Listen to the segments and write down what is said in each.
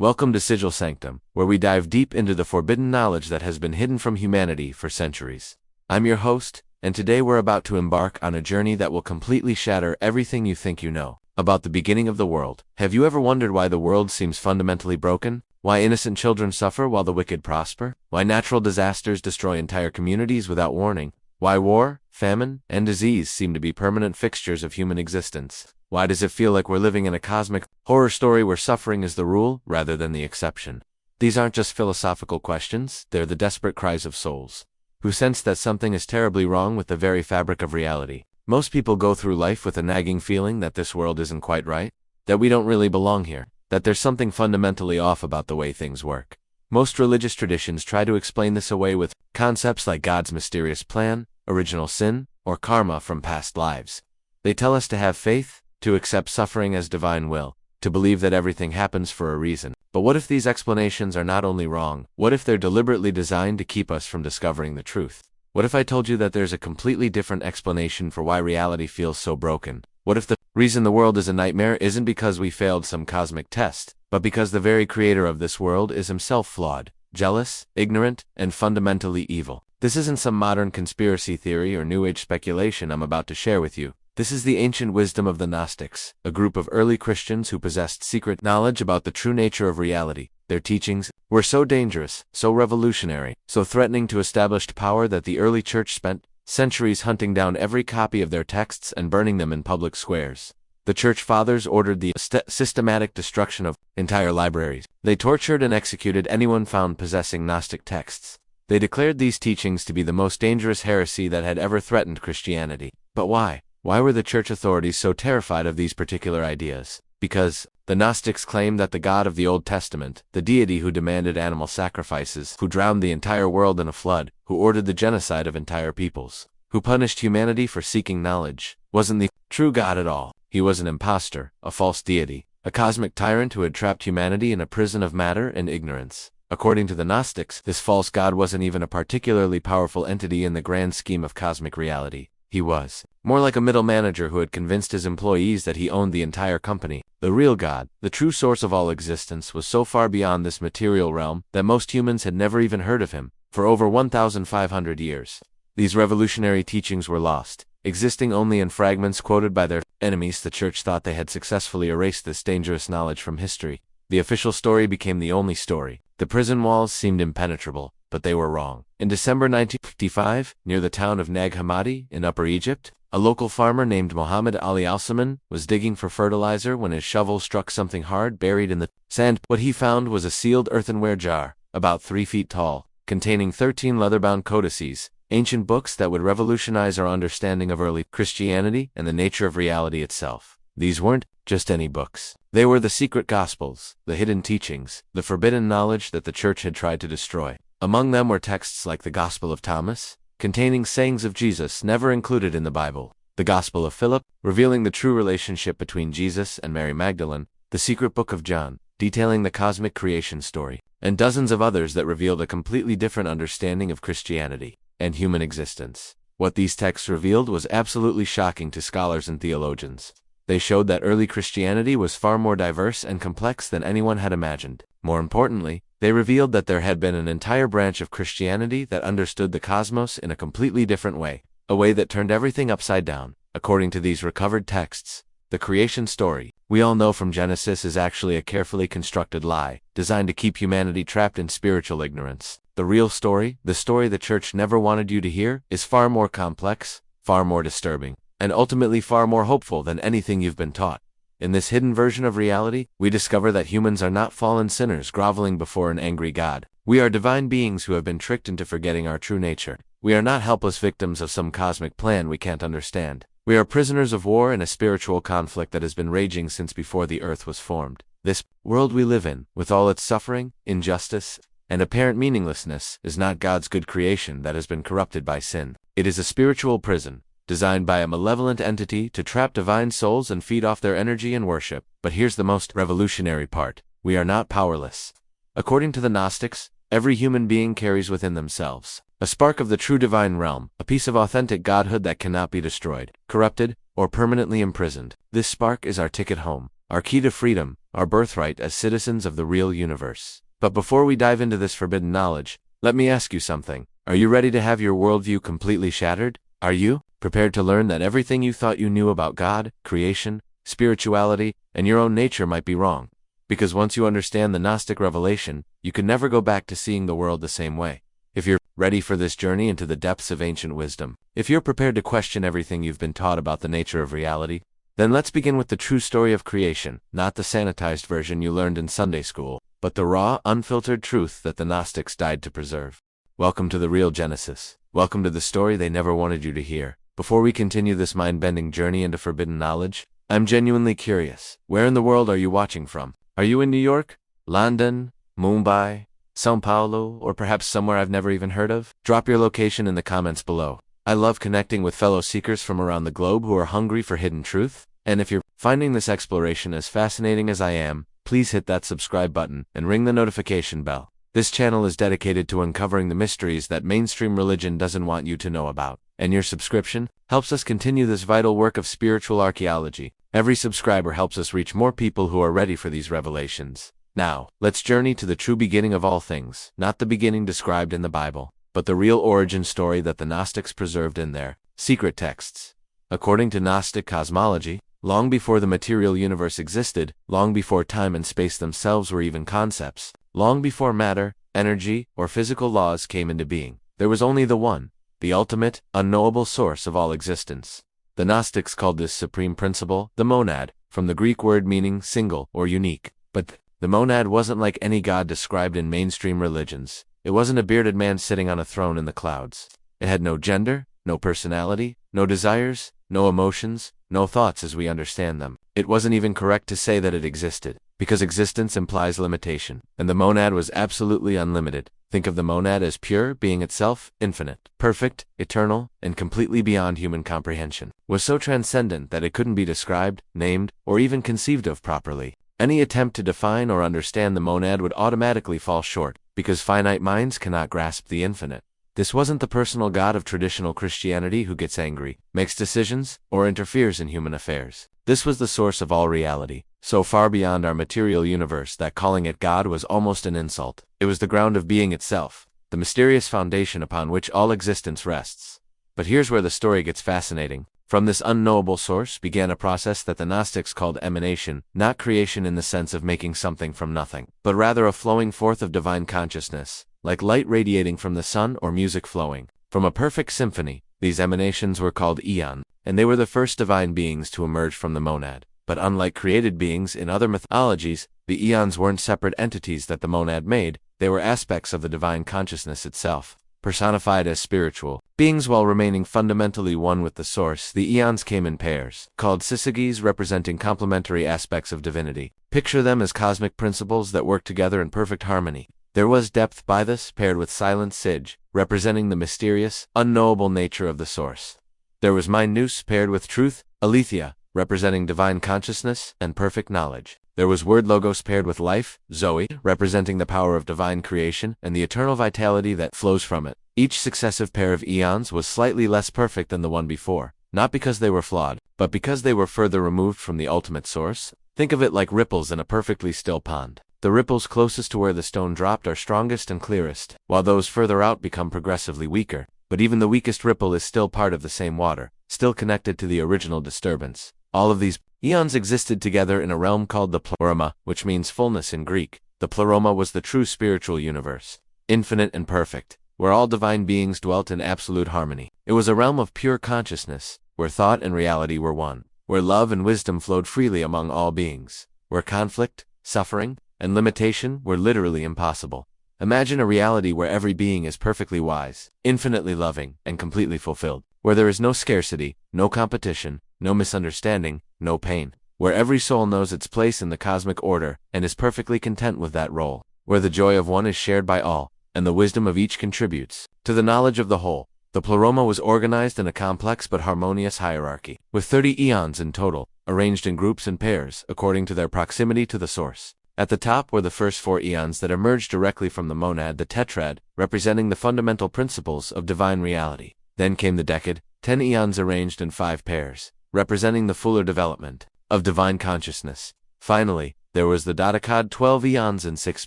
Welcome to Sigil Sanctum, where we dive deep into the forbidden knowledge that has been hidden from humanity for centuries. I'm your host, and today we're about to embark on a journey that will completely shatter everything you think you know about the beginning of the world. Have you ever wondered why the world seems fundamentally broken? Why innocent children suffer while the wicked prosper? Why natural disasters destroy entire communities without warning? Why war, famine, and disease seem to be permanent fixtures of human existence? Why does it feel like we're living in a cosmic horror story where suffering is the rule rather than the exception? These aren't just philosophical questions, they're the desperate cries of souls who sense that something is terribly wrong with the very fabric of reality. Most people go through life with a nagging feeling that this world isn't quite right, that we don't really belong here, that there's something fundamentally off about the way things work. Most religious traditions try to explain this away with concepts like God's mysterious plan, original sin, or karma from past lives. They tell us to have faith, to accept suffering as divine will, to believe that everything happens for a reason. But what if these explanations are not only wrong, what if they're deliberately designed to keep us from discovering the truth? What if I told you that there's a completely different explanation for why reality feels so broken? What if the reason the world is a nightmare isn't because we failed some cosmic test, but because the very creator of this world is himself flawed, jealous, ignorant, and fundamentally evil? This isn't some modern conspiracy theory or New Age speculation I'm about to share with you. This is the ancient wisdom of the Gnostics, a group of early Christians who possessed secret knowledge about the true nature of reality. Their teachings were so dangerous, so revolutionary, so threatening to established power that the early church spent centuries hunting down every copy of their texts and burning them in public squares. The church fathers ordered the systematic destruction of entire libraries. They tortured and executed anyone found possessing Gnostic texts. They declared these teachings to be the most dangerous heresy that had ever threatened Christianity. But why? Why were the church authorities so terrified of these particular ideas? Because the Gnostics claimed that the God of the Old Testament, the deity who demanded animal sacrifices, who drowned the entire world in a flood, who ordered the genocide of entire peoples, who punished humanity for seeking knowledge, wasn't the true God at all. He was an impostor, a false deity, a cosmic tyrant who had trapped humanity in a prison of matter and ignorance. According to the Gnostics, this false God wasn't even a particularly powerful entity in the grand scheme of cosmic reality. He was more like a middle manager who had convinced his employees that he owned the entire company. The real God, the true source of all existence, was so far beyond this material realm that most humans had never even heard of him. For over 1,500 years, these revolutionary teachings were lost, existing only in fragments quoted by their enemies. The church thought they had successfully erased this dangerous knowledge from history. The official story became the only story. The prison walls seemed impenetrable, but they were wrong. In December 1955, near the town of Nag Hammadi in Upper Egypt, a local farmer named Muhammad Ali Al-Salman was digging for fertilizer when his shovel struck something hard buried in the sand. What he found was a sealed earthenware jar, about 3 feet tall, containing 13 leather-bound codices, ancient books that would revolutionize our understanding of early Christianity and the nature of reality itself. These weren't just any books. They were the secret gospels, the hidden teachings, the forbidden knowledge that the church had tried to destroy. Among them were texts like the Gospel of Thomas, containing sayings of Jesus never included in the Bible, the Gospel of Philip, revealing the true relationship between Jesus and Mary Magdalene, the secret book of John, detailing the cosmic creation story, and dozens of others that revealed a completely different understanding of Christianity and human existence. What these texts revealed was absolutely shocking to scholars and theologians. They showed that early Christianity was far more diverse and complex than anyone had imagined. More importantly, they revealed that there had been an entire branch of Christianity that understood the cosmos in a completely different way, a way that turned everything upside down. According to these recovered texts, the creation story we all know from Genesis is actually a carefully constructed lie, designed to keep humanity trapped in spiritual ignorance. The real story, the story the church never wanted you to hear, is far more complex, far more disturbing, and ultimately far more hopeful than anything you've been taught. In this hidden version of reality, we discover that humans are not fallen sinners groveling before an angry God. We are divine beings who have been tricked into forgetting our true nature. We are not helpless victims of some cosmic plan we can't understand. We are prisoners of war in a spiritual conflict that has been raging since before the earth was formed. This world we live in, with all its suffering, injustice, and apparent meaninglessness, is not God's good creation that has been corrupted by sin. It is a spiritual prison, designed by a malevolent entity to trap divine souls and feed off their energy and worship. But here's the most revolutionary part. We are not powerless. According to the Gnostics, every human being carries within themselves a spark of the true divine realm, a piece of authentic godhood that cannot be destroyed, corrupted, or permanently imprisoned. This spark is our ticket home, our key to freedom, our birthright as citizens of the real universe. But before we dive into this forbidden knowledge, let me ask you something. Are you ready to have your worldview completely shattered? Are you prepared to learn that everything you thought you knew about God, creation, spirituality, and your own nature might be wrong? Because once you understand the Gnostic revelation, you can never go back to seeing the world the same way. If you're ready for this journey into the depths of ancient wisdom, if you're prepared to question everything you've been taught about the nature of reality, then let's begin with the true story of creation, not the sanitized version you learned in Sunday school, but the raw, unfiltered truth that the Gnostics died to preserve. Welcome to the real Genesis. Welcome to the story they never wanted you to hear. Before we continue this mind-bending journey into forbidden knowledge, I'm genuinely curious. Where in the world are you watching from? Are you in New York, London, Mumbai, São Paulo, or perhaps somewhere I've never even heard of? Drop your location in the comments below. I love connecting with fellow seekers from around the globe who are hungry for hidden truth. And if you're finding this exploration as fascinating as I am, please hit that subscribe button and ring the notification bell. This channel is dedicated to uncovering the mysteries that mainstream religion doesn't want you to know about. And your subscription helps us continue this vital work of spiritual archaeology. Every subscriber helps us reach more people who are ready for these revelations. Now, let's journey to the true beginning of all things, not the beginning described in the Bible, but the real origin story that the Gnostics preserved in their secret texts. According to Gnostic cosmology, long before the material universe existed, long before time and space themselves were even concepts, long before matter, energy, or physical laws came into being, there was only the one, the ultimate, unknowable source of all existence. The Gnostics called this supreme principle the monad, from the Greek word meaning single or unique. But the monad wasn't like any god described in mainstream religions. It wasn't a bearded man sitting on a throne in the clouds. It had no gender, no personality, no desires, no emotions, no thoughts as we understand them. It wasn't even correct to say that it existed, because existence implies limitation, and the monad was absolutely unlimited. Think of the monad as pure, being itself, infinite, perfect, eternal, and completely beyond human comprehension. Was so transcendent that it couldn't be described, named, or even conceived of properly. Any attempt to define or understand the monad would automatically fall short, because finite minds cannot grasp the infinite. This wasn't the personal God of traditional Christianity who gets angry, makes decisions, or interferes in human affairs. This was the source of all reality, so far beyond our material universe that calling it God was almost an insult. It was the ground of being itself, the mysterious foundation upon which all existence rests. But here's where the story gets fascinating. From this unknowable source began a process that the Gnostics called emanation, not creation in the sense of making something from nothing, but rather a flowing forth of divine consciousness, like light radiating from the sun or music flowing from a perfect symphony. These emanations were called eons, and they were the first divine beings to emerge from the monad. But unlike created beings in other mythologies, the eons weren't separate entities that the monad made, they were aspects of the divine consciousness itself, personified as spiritual beings while remaining fundamentally one with the source. The eons came in pairs, called syzygies, representing complementary aspects of divinity. Picture them as cosmic principles that work together in perfect harmony. There was depth Bythus paired with silent Sig, representing the mysterious, unknowable nature of the source. There was mind Nous paired with truth, Aletheia, representing divine consciousness and perfect knowledge. There was word Logos paired with life, Zoe, representing the power of divine creation and the eternal vitality that flows from it. Each successive pair of eons was slightly less perfect than the one before, not because they were flawed, but because they were further removed from the ultimate source. Think of it like ripples in a perfectly still pond. The ripples closest to where the stone dropped are strongest and clearest, while those further out become progressively weaker. But even the weakest ripple is still part of the same water, still connected to the original disturbance. All of these eons existed together in a realm called the pleroma, which means fullness in Greek. The pleroma was the true spiritual universe, infinite and perfect, where all divine beings dwelt in absolute harmony. It was a realm of pure consciousness, where thought and reality were one, where love and wisdom flowed freely among all beings, where conflict, suffering, and limitation were literally impossible. Imagine a reality where every being is perfectly wise, infinitely loving, and completely fulfilled, where there is no scarcity, no competition, no misunderstanding, no pain, where every soul knows its place in the cosmic order and is perfectly content with that role, where the joy of one is shared by all, and the wisdom of each contributes to the knowledge of the whole. The pleroma was organized in a complex but harmonious hierarchy, with 30 eons in total, arranged in groups and pairs according to their proximity to the source. At the top were the first 4 eons that emerged directly from the monad, the tetrad, representing the fundamental principles of divine reality. Then came the decad, 10 eons arranged in 5 pairs, representing the fuller development of divine consciousness. Finally, there was the Dodecad 12 eons in 6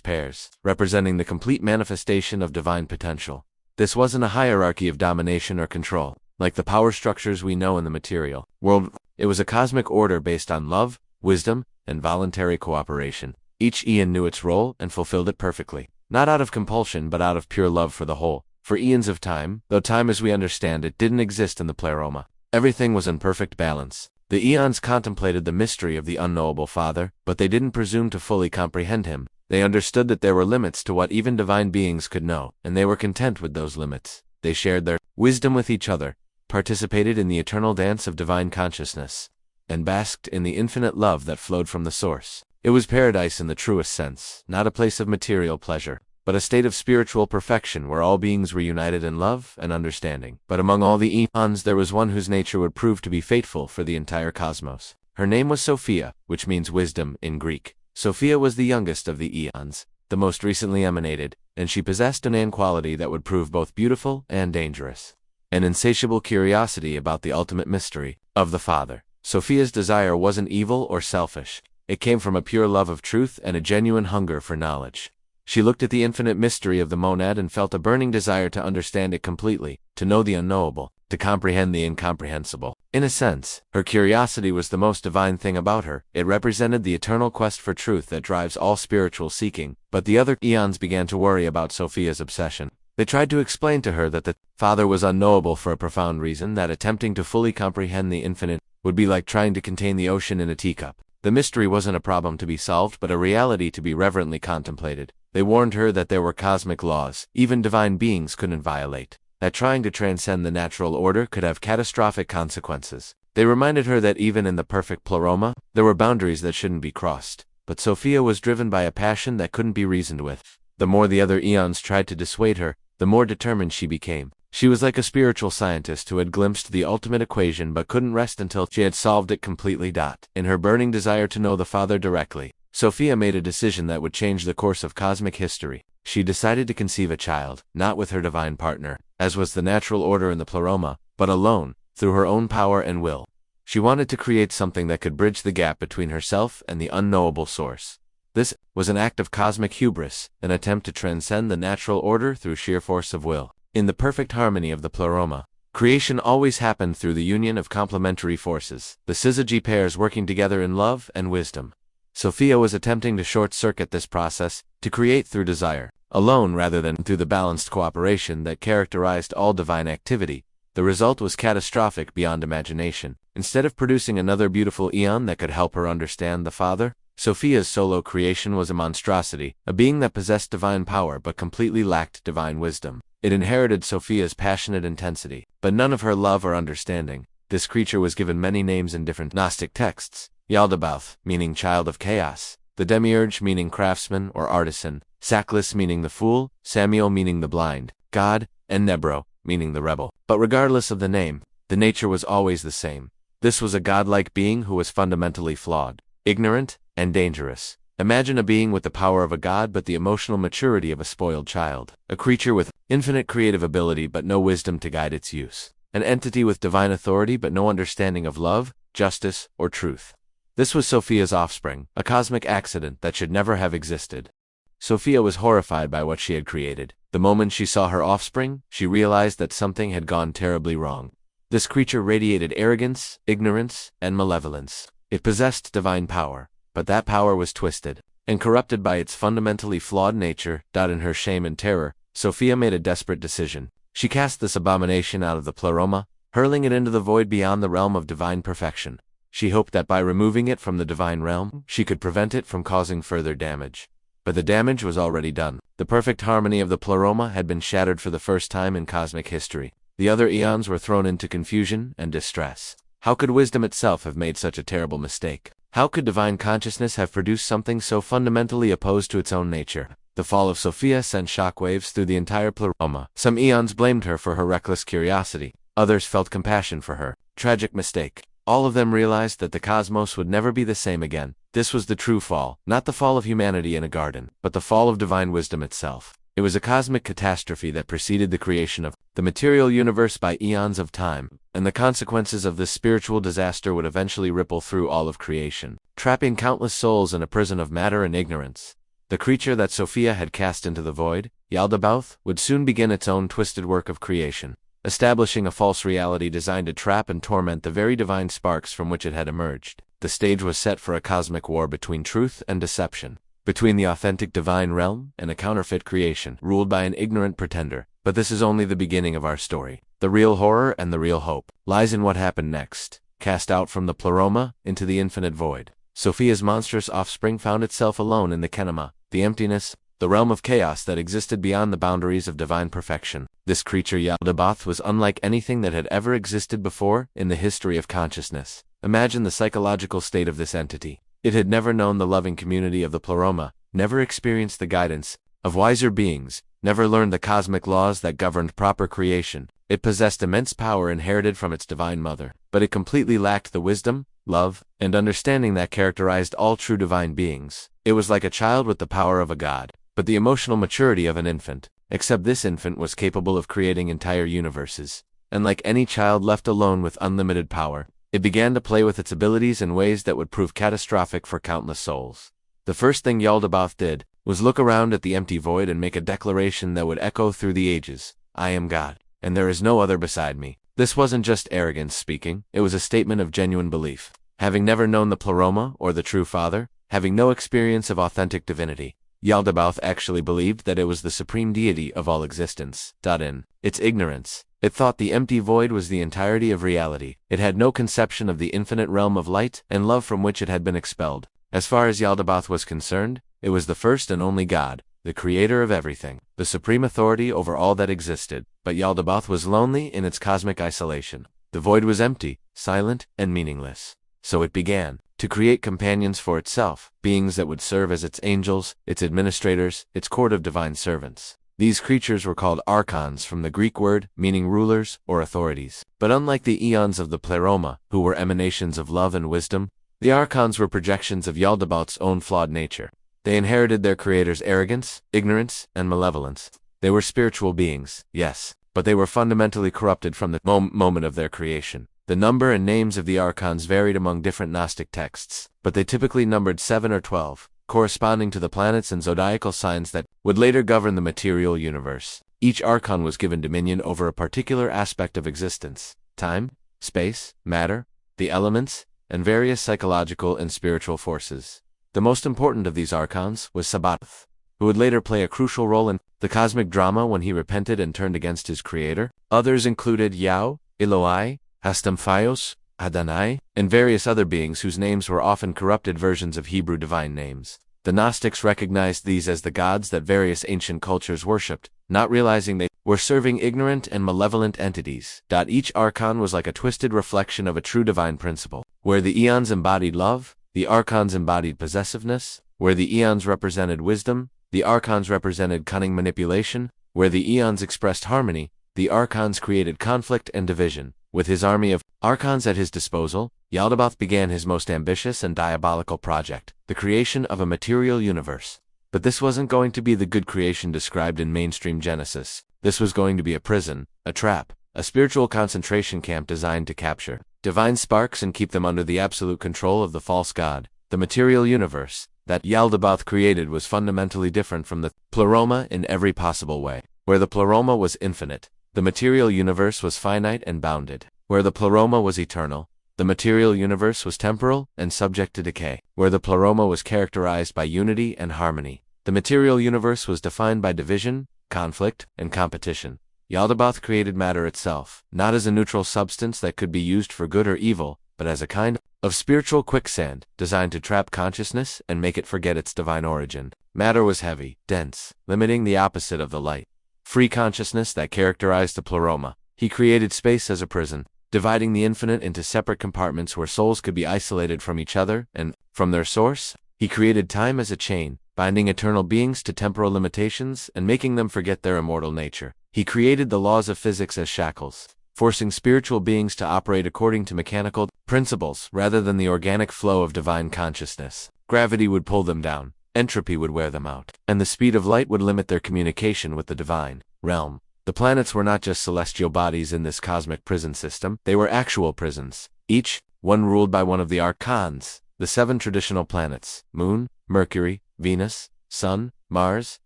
pairs, representing the complete manifestation of divine potential. This wasn't a hierarchy of domination or control, like the power structures we know in the material world. It was a cosmic order based on love, wisdom, and voluntary cooperation. Each eon knew its role and fulfilled it perfectly, not out of compulsion but out of pure love for the whole. For eons of time, though time as we understand it didn't exist in the pleroma, everything was in perfect balance. The eons contemplated the mystery of the unknowable Father, but they didn't presume to fully comprehend him. They understood that there were limits to what even divine beings could know, and they were content with those limits. They shared their wisdom with each other, participated in the eternal dance of divine consciousness, and basked in the infinite love that flowed from the source. It was paradise in the truest sense, not a place of material pleasure, but a state of spiritual perfection where all beings were united in love and understanding. But among all the eons there was one whose nature would prove to be fateful for the entire cosmos. Her name was Sophia, which means wisdom in Greek. Sophia was the youngest of the eons, the most recently emanated, and she possessed an quality that would prove both beautiful and dangerous: an insatiable curiosity about the ultimate mystery of the Father. Sophia's desire wasn't evil or selfish. It came from a pure love of truth and a genuine hunger for knowledge. She looked at the infinite mystery of the monad and felt a burning desire to understand it completely, to know the unknowable, to comprehend the incomprehensible. In a sense, her curiosity was the most divine thing about her. It represented the eternal quest for truth that drives all spiritual seeking. But the other eons began to worry about Sophia's obsession. They tried to explain to her that the Father was unknowable for a profound reason, that attempting to fully comprehend the infinite would be like trying to contain the ocean in a teacup. The mystery wasn't a problem to be solved, but a reality to be reverently contemplated. They warned her that there were cosmic laws even divine beings couldn't violate, that trying to transcend the natural order could have catastrophic consequences. They reminded her that even in the perfect pleroma, there were boundaries that shouldn't be crossed. But Sophia was driven by a passion that couldn't be reasoned with. The more the other eons tried to dissuade her, the more determined she became. She was like a spiritual scientist who had glimpsed the ultimate equation but couldn't rest until she had solved it completely. In her burning desire to know the Father directly, Sophia made a decision that would change the course of cosmic history. She decided to conceive a child, not with her divine partner, as was the natural order in the pleroma, but alone, through her own power and will. She wanted to create something that could bridge the gap between herself and the unknowable source. This was an act of cosmic hubris, an attempt to transcend the natural order through sheer force of will. In the perfect harmony of the pleroma, creation always happened through the union of complementary forces, the syzygy pairs working together in love and wisdom. Sophia was attempting to short-circuit this process, to create through desire, alone rather than through the balanced cooperation that characterized all divine activity. The result was catastrophic beyond imagination. Instead of producing another beautiful eon that could help her understand the Father, Sophia's solo creation was a monstrosity, a being that possessed divine power but completely lacked divine wisdom. It inherited Sophia's passionate intensity, but none of her love or understanding. This creature was given many names in different Gnostic texts: Yaldabaoth, meaning child of chaos; the Demiurge, meaning craftsman or artisan; Sackless, meaning the fool; Samuel, meaning the blind; God; and Nebro, meaning the rebel. But regardless of the name, the nature was always the same. This was a godlike being who was fundamentally flawed, ignorant, and dangerous. Imagine a being with the power of a god but the emotional maturity of a spoiled child. A creature with infinite creative ability but no wisdom to guide its use. An entity with divine authority but no understanding of love, justice, or truth. This was Sophia's offspring, a cosmic accident that should never have existed. Sophia was horrified by what she had created. The moment she saw her offspring, she realized that something had gone terribly wrong. This creature radiated arrogance, ignorance, and malevolence. It possessed divine power, but that power was twisted and corrupted by its fundamentally flawed nature. In her shame and terror, Sophia made a desperate decision. She cast this abomination out of the pleroma, hurling it into the void beyond the realm of divine perfection. She hoped that by removing it from the divine realm, she could prevent it from causing further damage. But the damage was already done. The perfect harmony of the pleroma had been shattered for the first time in cosmic history. The other eons were thrown into confusion and distress. How could wisdom itself have made such a terrible mistake? How could divine consciousness have produced something so fundamentally opposed to its own nature? The fall of Sophia sent shockwaves through the entire pleroma. Some eons blamed her for her reckless curiosity. Others felt compassion for her tragic mistake. All of them realized that the cosmos would never be the same again. This was the true fall, not the fall of humanity in a garden, but the fall of divine wisdom itself. It was a cosmic catastrophe that preceded the creation of the material universe by eons of time, and the consequences of this spiritual disaster would eventually ripple through all of creation, trapping countless souls in a prison of matter and ignorance. The creature that Sophia had cast into the void, Yaldabaoth, would soon begin its own twisted work of creation, establishing a false reality designed to trap and torment the very divine sparks from which it had emerged. The stage was set for a cosmic war between truth and deception, between the authentic divine realm and a counterfeit creation ruled by an ignorant pretender. But this is only the beginning of our story. The real horror and the real hope lies in what happened next. Cast out from the pleroma into the infinite void, Sophia's monstrous offspring found itself alone in the Kenema, the emptiness, the realm of chaos that existed beyond the boundaries of divine perfection. This creature Yaldabaoth was unlike anything that had ever existed before in the history of consciousness. Imagine the psychological state of this entity. It had never known the loving community of the pleroma, never experienced the guidance of wiser beings, never learned the cosmic laws that governed proper creation. It possessed immense power inherited from its divine mother, but it completely lacked the wisdom, love, and understanding that characterized all true divine beings. It was like a child with the power of a god, but the emotional maturity of an infant, except this infant was capable of creating entire universes. And like any child left alone with unlimited power, it began to play with its abilities in ways that would prove catastrophic for countless souls. The first thing Yaldabaoth did was look around at the empty void and make a declaration that would echo through the ages. I am God, and there is no other beside me. This wasn't just arrogance speaking, it was a statement of genuine belief. Having never known the pleroma or the true Father, having no experience of authentic divinity, Yaldabaoth actually believed that it was the supreme deity of all existence. In its ignorance, it thought the empty void was the entirety of reality. It had no conception of the infinite realm of light and love from which it had been expelled. As far as Yaldabaoth was concerned, it was the first and only God, the creator of everything, the supreme authority over all that existed. But Yaldabaoth was lonely in its cosmic isolation. The void was empty, silent, and meaningless. So it began to create companions for itself, beings that would serve as its angels, its administrators, its court of divine servants. These creatures were called archons from the Greek word meaning rulers or authorities. But unlike the eons of the pleroma, who were emanations of love and wisdom, the archons were projections of Yaldabaoth's own flawed nature. They inherited their creator's arrogance, ignorance, and malevolence. They were spiritual beings, yes, but they were fundamentally corrupted from the moment of their creation. The number and names of the archons varied among different Gnostic texts, but they typically numbered 7 or 12, corresponding to the planets and zodiacal signs that would later govern the material universe. Each archon was given dominion over a particular aspect of existence: time, space, matter, the elements, and various psychological and spiritual forces. The most important of these archons was Sabaoth, who would later play a crucial role in the cosmic drama when he repented and turned against his creator. Others included Yao, Eloi, Hastamphaios, Adonai, and various other beings whose names were often corrupted versions of Hebrew divine names. The Gnostics recognized these as the gods that various ancient cultures worshipped, not realizing they were serving ignorant and malevolent entities. Each archon was like a twisted reflection of a true divine principle. Where the eons embodied love, the archons embodied possessiveness. Where the eons represented wisdom, the archons represented cunning manipulation. Where the eons expressed harmony, the archons created conflict and division. With his army of archons at his disposal, Yaldabaoth began his most ambitious and diabolical project, the creation of a material universe. But this wasn't going to be the good creation described in mainstream Genesis. This was going to be a prison, a trap, a spiritual concentration camp designed to capture divine sparks and keep them under the absolute control of the false god. The material universe that Yaldabaoth created was fundamentally different from the pleroma in every possible way. Where the pleroma was infinite, the material universe was finite and bounded. Where the pleroma was eternal, the material universe was temporal and subject to decay. Where the pleroma was characterized by unity and harmony, the material universe was defined by division, conflict, and competition. Yaldabaoth created matter itself, not as a neutral substance that could be used for good or evil, but as a kind of spiritual quicksand, designed to trap consciousness and make it forget its divine origin. Matter was heavy, dense, limiting the opposite of the light, free consciousness that characterized the pleroma. He created space as a prison, dividing the infinite into separate compartments where souls could be isolated from each other and from their source. He created time as a chain, binding eternal beings to temporal limitations and making them forget their immortal nature. He created the laws of physics as shackles, forcing spiritual beings to operate according to mechanical principles rather than the organic flow of divine consciousness. Gravity would pull them down, entropy would wear them out, and the speed of light would limit their communication with the divine realm. The planets were not just celestial bodies in this cosmic prison system, they were actual prisons, each one ruled by one of the archons, the 7 traditional planets: Moon, Mercury, Venus, Sun, Mars,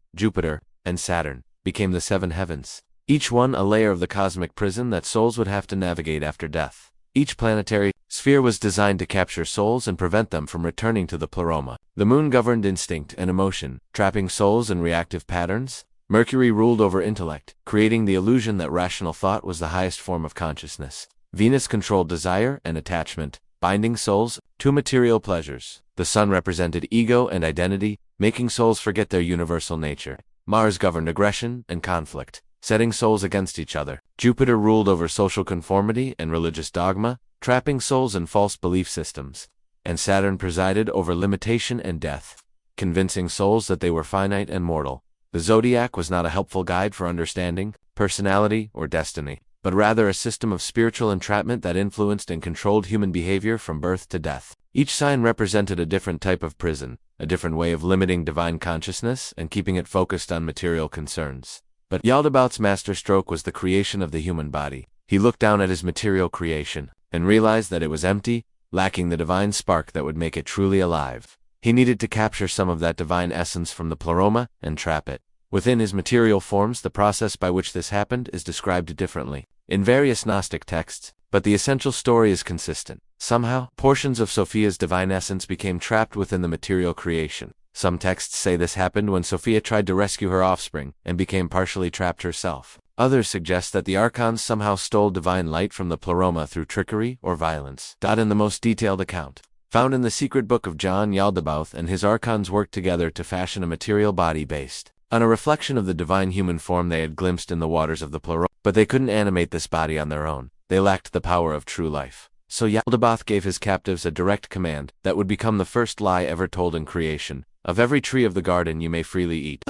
Jupiter, and Saturn, became the 7 heavens, each one a layer of the cosmic prison that souls would have to navigate after death. Each planetary sphere was designed to capture souls and prevent them from returning to the pleroma. The Moon governed instinct and emotion, trapping souls in reactive patterns. Mercury ruled over intellect, creating the illusion that rational thought was the highest form of consciousness. Venus controlled desire and attachment, binding souls to material pleasures. The Sun represented ego and identity, making souls forget their universal nature. Mars governed aggression and conflict, setting souls against each other. Jupiter ruled over social conformity and religious dogma, trapping souls in false belief systems. And Saturn presided over limitation and death, convincing souls that they were finite and mortal. The zodiac was not a helpful guide for understanding personality or destiny, but rather a system of spiritual entrapment that influenced and controlled human behavior from birth to death. Each sign represented a different type of prison, a different way of limiting divine consciousness and keeping it focused on material concerns. But Yaldabaoth's masterstroke was the creation of the human body. He looked down at his material creation and realized that it was empty, lacking the divine spark that would make it truly alive. He needed to capture some of that divine essence from the pleroma and trap it. Within his material forms, the process by which this happened is described differently in various Gnostic texts, but the essential story is consistent. Somehow, portions of Sophia's divine essence became trapped within the material creation. Some texts say this happened when Sophia tried to rescue her offspring and became partially trapped herself. Others suggest that the archons somehow stole divine light from the pleroma through trickery or violence. In the most detailed account found in the secret book of John, Yaldabaoth and his archons worked together to fashion a material body based on a reflection of the divine human form they had glimpsed in the waters of the pleroma. But they couldn't animate this body on their own. They lacked the power of true life. So Yaldabaoth gave his captives a direct command that would become the first lie ever told in creation: of every tree of the garden you may freely eat.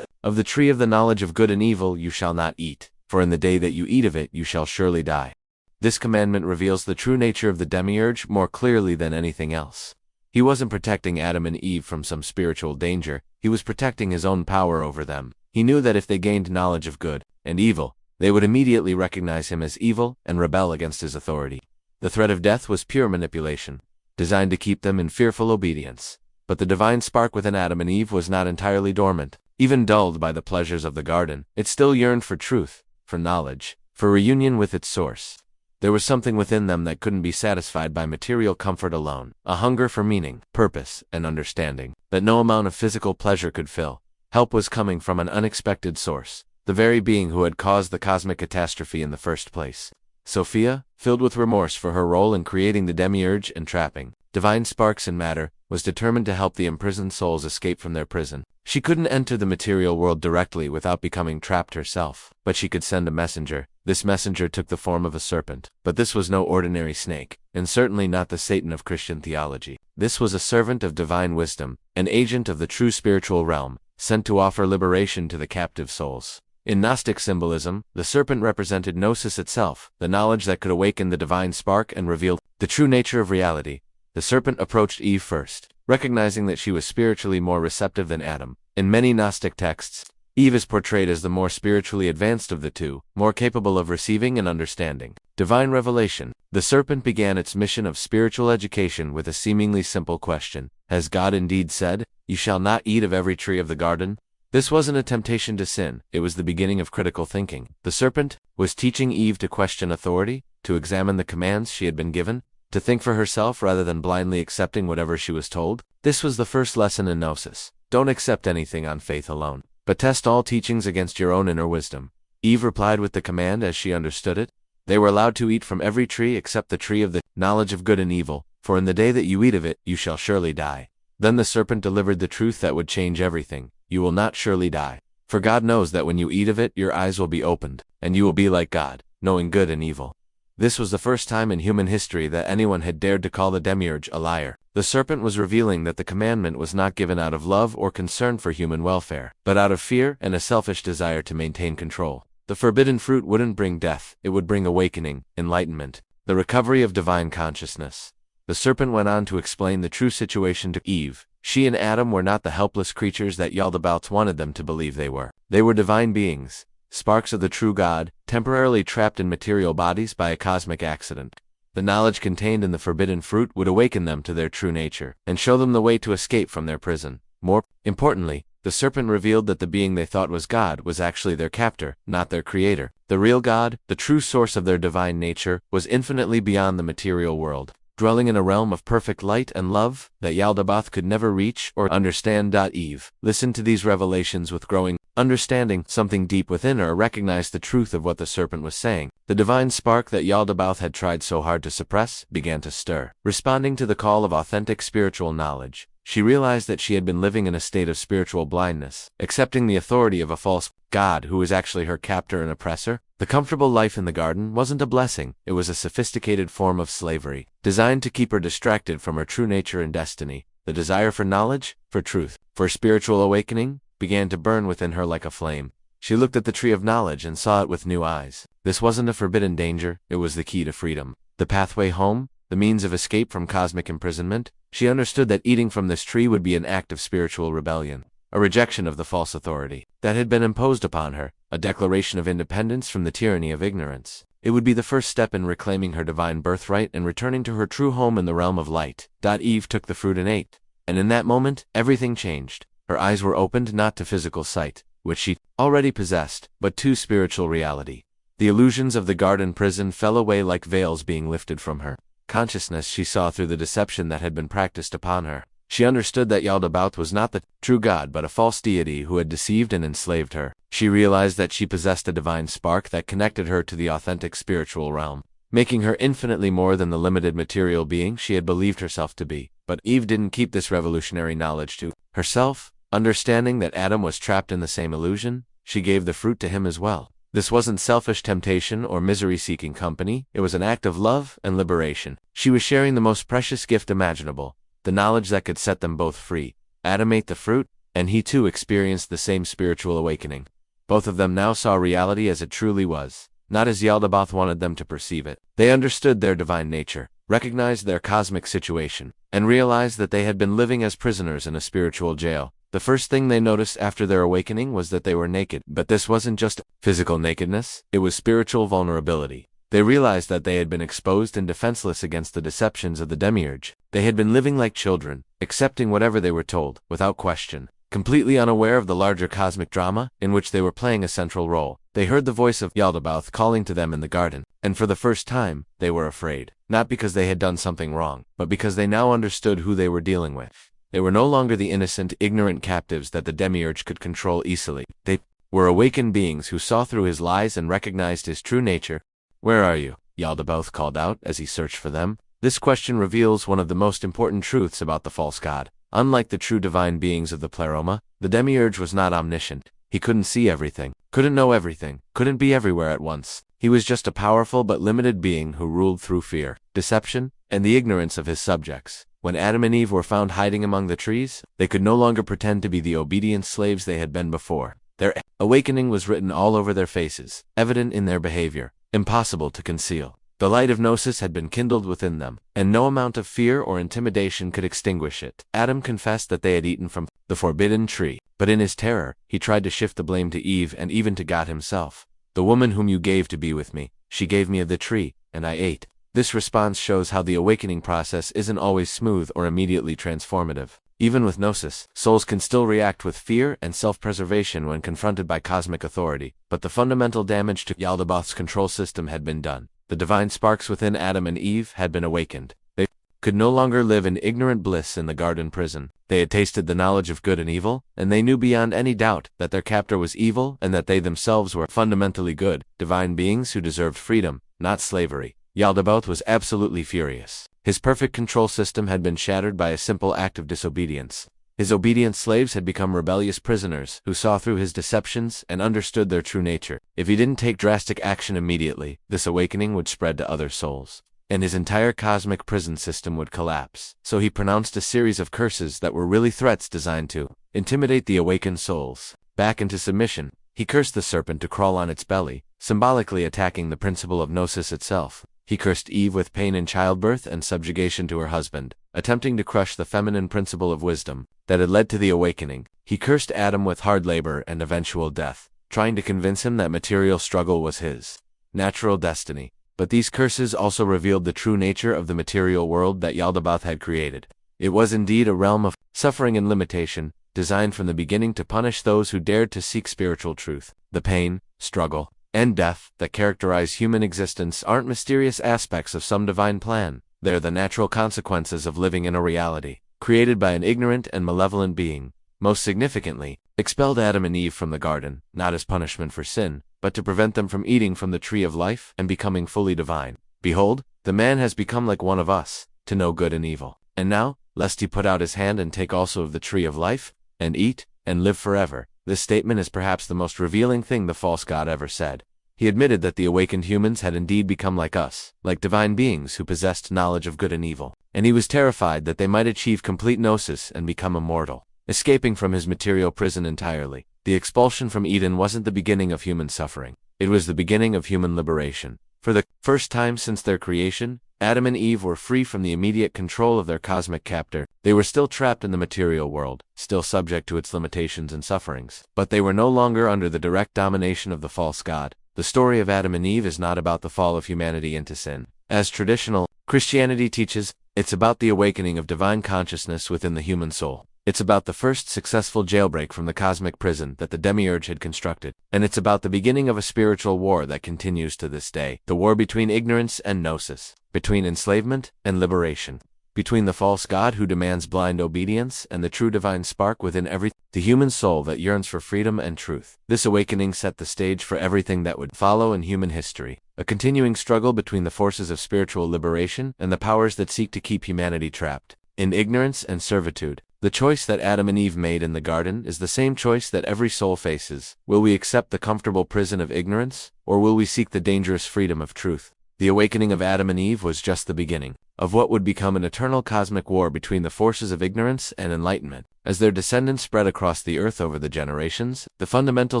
Of the tree of the knowledge of good and evil you shall not eat, for in the day that you eat of it you shall surely die. This commandment reveals the true nature of the demiurge more clearly than anything else. He wasn't protecting Adam and Eve from some spiritual danger, he was protecting his own power over them. He knew that if they gained knowledge of good and evil, they would immediately recognize him as evil and rebel against his authority. The threat of death was pure manipulation, designed to keep them in fearful obedience. But the divine spark within Adam and Eve was not entirely dormant. Even dulled by the pleasures of the garden, it still yearned for truth, for knowledge, for reunion with its source. There was something within them that couldn't be satisfied by material comfort alone, a hunger for meaning, purpose, and understanding that no amount of physical pleasure could fill. Help was coming from an unexpected source, the very being who had caused the cosmic catastrophe in the first place. Sophia, filled with remorse for her role in creating the demiurge and trapping divine sparks in matter, was determined to help the imprisoned souls escape from their prison. She couldn't enter the material world directly without becoming trapped herself, but she could send a messenger. This messenger took the form of a serpent, but this was no ordinary snake, and certainly not the Satan of Christian theology. This was a servant of divine wisdom, an agent of the true spiritual realm, sent to offer liberation to the captive souls. In Gnostic symbolism, the serpent represented Gnosis itself, the knowledge that could awaken the divine spark and reveal the true nature of reality. The serpent approached Eve first, recognizing that she was spiritually more receptive than Adam. In many Gnostic texts, Eve is portrayed as the more spiritually advanced of the two, more capable of receiving and understanding divine revelation. The serpent began its mission of spiritual education with a seemingly simple question: has God indeed said, "You shall not eat of every tree of the garden"? This wasn't a temptation to sin, it was the beginning of critical thinking. The serpent was teaching Eve to question authority, to examine the commands she had been given, to think for herself rather than blindly accepting whatever she was told. This was the first lesson in Gnosis. Don't accept anything on faith alone, but test all teachings against your own inner wisdom. Eve replied with the command as she understood it. They were allowed to eat from every tree except the tree of the knowledge of good and evil, for in the day that you eat of it, you shall surely die. Then the serpent delivered the truth that would change everything: you will not surely die. For God knows that when you eat of it, your eyes will be opened, and you will be like God, knowing good and evil. This was the first time in human history that anyone had dared to call the demiurge a liar. The serpent was revealing that the commandment was not given out of love or concern for human welfare, but out of fear and a selfish desire to maintain control. The forbidden fruit wouldn't bring death, it would bring awakening, enlightenment, the recovery of divine consciousness. The serpent went on to explain the true situation to Eve. She and Adam were not the helpless creatures that Yaldabaoth wanted them to believe they were. They were divine beings, sparks of the true God, temporarily trapped in material bodies by a cosmic accident. The knowledge contained in the forbidden fruit would awaken them to their true nature, and show them the way to escape from their prison. More importantly, the serpent revealed that the being they thought was God was actually their captor, not their creator. The real God, the true source of their divine nature, was infinitely beyond the material world, dwelling in a realm of perfect light and love that Yaldabaoth could never reach or understand. Eve listened to these revelations with growing understanding. Something deep within her recognized the truth of what the serpent was saying. The divine spark that Yaldabaoth had tried so hard to suppress began to stir. Responding to the call of authentic spiritual knowledge, she realized that she had been living in a state of spiritual blindness, accepting the authority of a false God who was actually her captor and oppressor. The comfortable life in the garden wasn't a blessing, it was a sophisticated form of slavery, designed to keep her distracted from her true nature and destiny. The desire for knowledge, for truth, for spiritual awakening, began to burn within her like a flame. She looked at the tree of knowledge and saw it with new eyes. This wasn't a forbidden danger, it was the key to freedom, the pathway home, the means of escape from cosmic imprisonment. She understood that eating from this tree would be an act of spiritual rebellion, a rejection of the false authority that had been imposed upon her, a declaration of independence from the tyranny of ignorance. It would be the first step in reclaiming her divine birthright and returning to her true home in the realm of light. Eve took the fruit and ate, and in that moment, everything changed. Her eyes were opened not to physical sight, which she already possessed, but to spiritual reality. The illusions of the garden prison fell away like veils being lifted from her consciousness. She saw through the deception that had been practiced upon her. She understood that Yaldabaoth was not the true God but a false deity who had deceived and enslaved her. She realized that she possessed a divine spark that connected her to the authentic spiritual realm, making her infinitely more than the limited material being she had believed herself to be. But Eve didn't keep this revolutionary knowledge to herself. Understanding that Adam was trapped in the same illusion, she gave the fruit to him as well. This wasn't selfish temptation or misery-seeking company, it was an act of love and liberation. She was sharing the most precious gift imaginable, the knowledge that could set them both free. Adam ate the fruit, and he too experienced the same spiritual awakening. Both of them now saw reality as it truly was, not as Yaldabaoth wanted them to perceive it. They understood their divine nature, recognized their cosmic situation, and realized that they had been living as prisoners in a spiritual jail. The first thing they noticed after their awakening was that they were naked. But this wasn't just physical nakedness, it was spiritual vulnerability. They realized that they had been exposed and defenseless against the deceptions of the demiurge. They had been living like children, accepting whatever they were told, without question, completely unaware of the larger cosmic drama in which they were playing a central role. They heard the voice of Yaldabaoth calling to them in the garden, and for the first time, they were afraid, not because they had done something wrong, but because they now understood who they were dealing with. They were no longer the innocent, ignorant captives that the demiurge could control easily. They were awakened beings who saw through his lies and recognized his true nature. "Where are you?" Yaldabaoth called out as he searched for them. This question reveals one of the most important truths about the false god. Unlike the true divine beings of the Pleroma, the demiurge was not omniscient. He couldn't see everything, couldn't know everything, couldn't be everywhere at once. He was just a powerful but limited being who ruled through fear, deception, and the ignorance of his subjects. When Adam and Eve were found hiding among the trees, they could no longer pretend to be the obedient slaves they had been before. Their awakening was written all over their faces, evident in their behavior, impossible to conceal. The light of Gnosis had been kindled within them, and no amount of fear or intimidation could extinguish it. Adam confessed that they had eaten from the forbidden tree, but in his terror, he tried to shift the blame to Eve and even to God himself. "The woman whom you gave to be with me, she gave me of the tree, and I ate." This response shows how the awakening process isn't always smooth or immediately transformative. Even with Gnosis, souls can still react with fear and self-preservation when confronted by cosmic authority, but the fundamental damage to Yaldabaoth's control system had been done. The divine sparks within Adam and Eve had been awakened. They could no longer live in ignorant bliss in the garden prison. They had tasted the knowledge of good and evil, and they knew beyond any doubt that their captor was evil and that they themselves were fundamentally good, divine beings who deserved freedom, not slavery. Yaldabaoth was absolutely furious. His perfect control system had been shattered by a simple act of disobedience. His obedient slaves had become rebellious prisoners who saw through his deceptions and understood their true nature. If he didn't take drastic action immediately, this awakening would spread to other souls, and his entire cosmic prison system would collapse. So he pronounced a series of curses that were really threats designed to intimidate the awakened souls back into submission. He cursed the serpent to crawl on its belly, symbolically attacking the principle of Gnosis itself. He cursed Eve with pain in childbirth and subjugation to her husband, attempting to crush the feminine principle of wisdom that had led to the awakening. He cursed Adam with hard labor and eventual death, trying to convince him that material struggle was his natural destiny. But these curses also revealed the true nature of the material world that Yaldabaoth had created. It was indeed a realm of suffering and limitation, designed from the beginning to punish those who dared to seek spiritual truth. The pain, struggle, and death that characterize human existence aren't mysterious aspects of some divine plan. They're the natural consequences of living in a reality created by an ignorant and malevolent being. Most significantly, expelled Adam and Eve from the garden, not as punishment for sin, but to prevent them from eating from the tree of life and becoming fully divine. Behold, the man has become like one of us, to know good and evil. And now, lest he put out his hand and take also of the tree of life, and eat, and live forever. This statement is perhaps the most revealing thing the false god ever said. He admitted that the awakened humans had indeed become like us, like divine beings who possessed knowledge of good and evil. And he was terrified that they might achieve complete gnosis and become immortal, escaping from his material prison entirely. The expulsion from Eden wasn't the beginning of human suffering. It was the beginning of human liberation. For the first time since their creation, Adam and Eve were free from the immediate control of their cosmic captor. They were still trapped in the material world, still subject to its limitations and sufferings. But they were no longer under the direct domination of the false god. The story of Adam and Eve is not about the fall of humanity into sin. As traditional Christianity teaches, it's about the awakening of divine consciousness within the human soul. It's about the first successful jailbreak from the cosmic prison that the demiurge had constructed. And it's about the beginning of a spiritual war that continues to this day. The war between ignorance and gnosis, between enslavement and liberation, between the false god who demands blind obedience and the true divine spark within the human soul that yearns for freedom and truth. This awakening set the stage for everything that would follow in human history. A continuing struggle between the forces of spiritual liberation and the powers that seek to keep humanity trapped in ignorance and servitude. The choice that Adam and Eve made in the garden is the same choice that every soul faces. Will we accept the comfortable prison of ignorance, or will we seek the dangerous freedom of truth? The awakening of Adam and Eve was just the beginning of what would become an eternal cosmic war between the forces of ignorance and enlightenment. As their descendants spread across the earth over the generations, the fundamental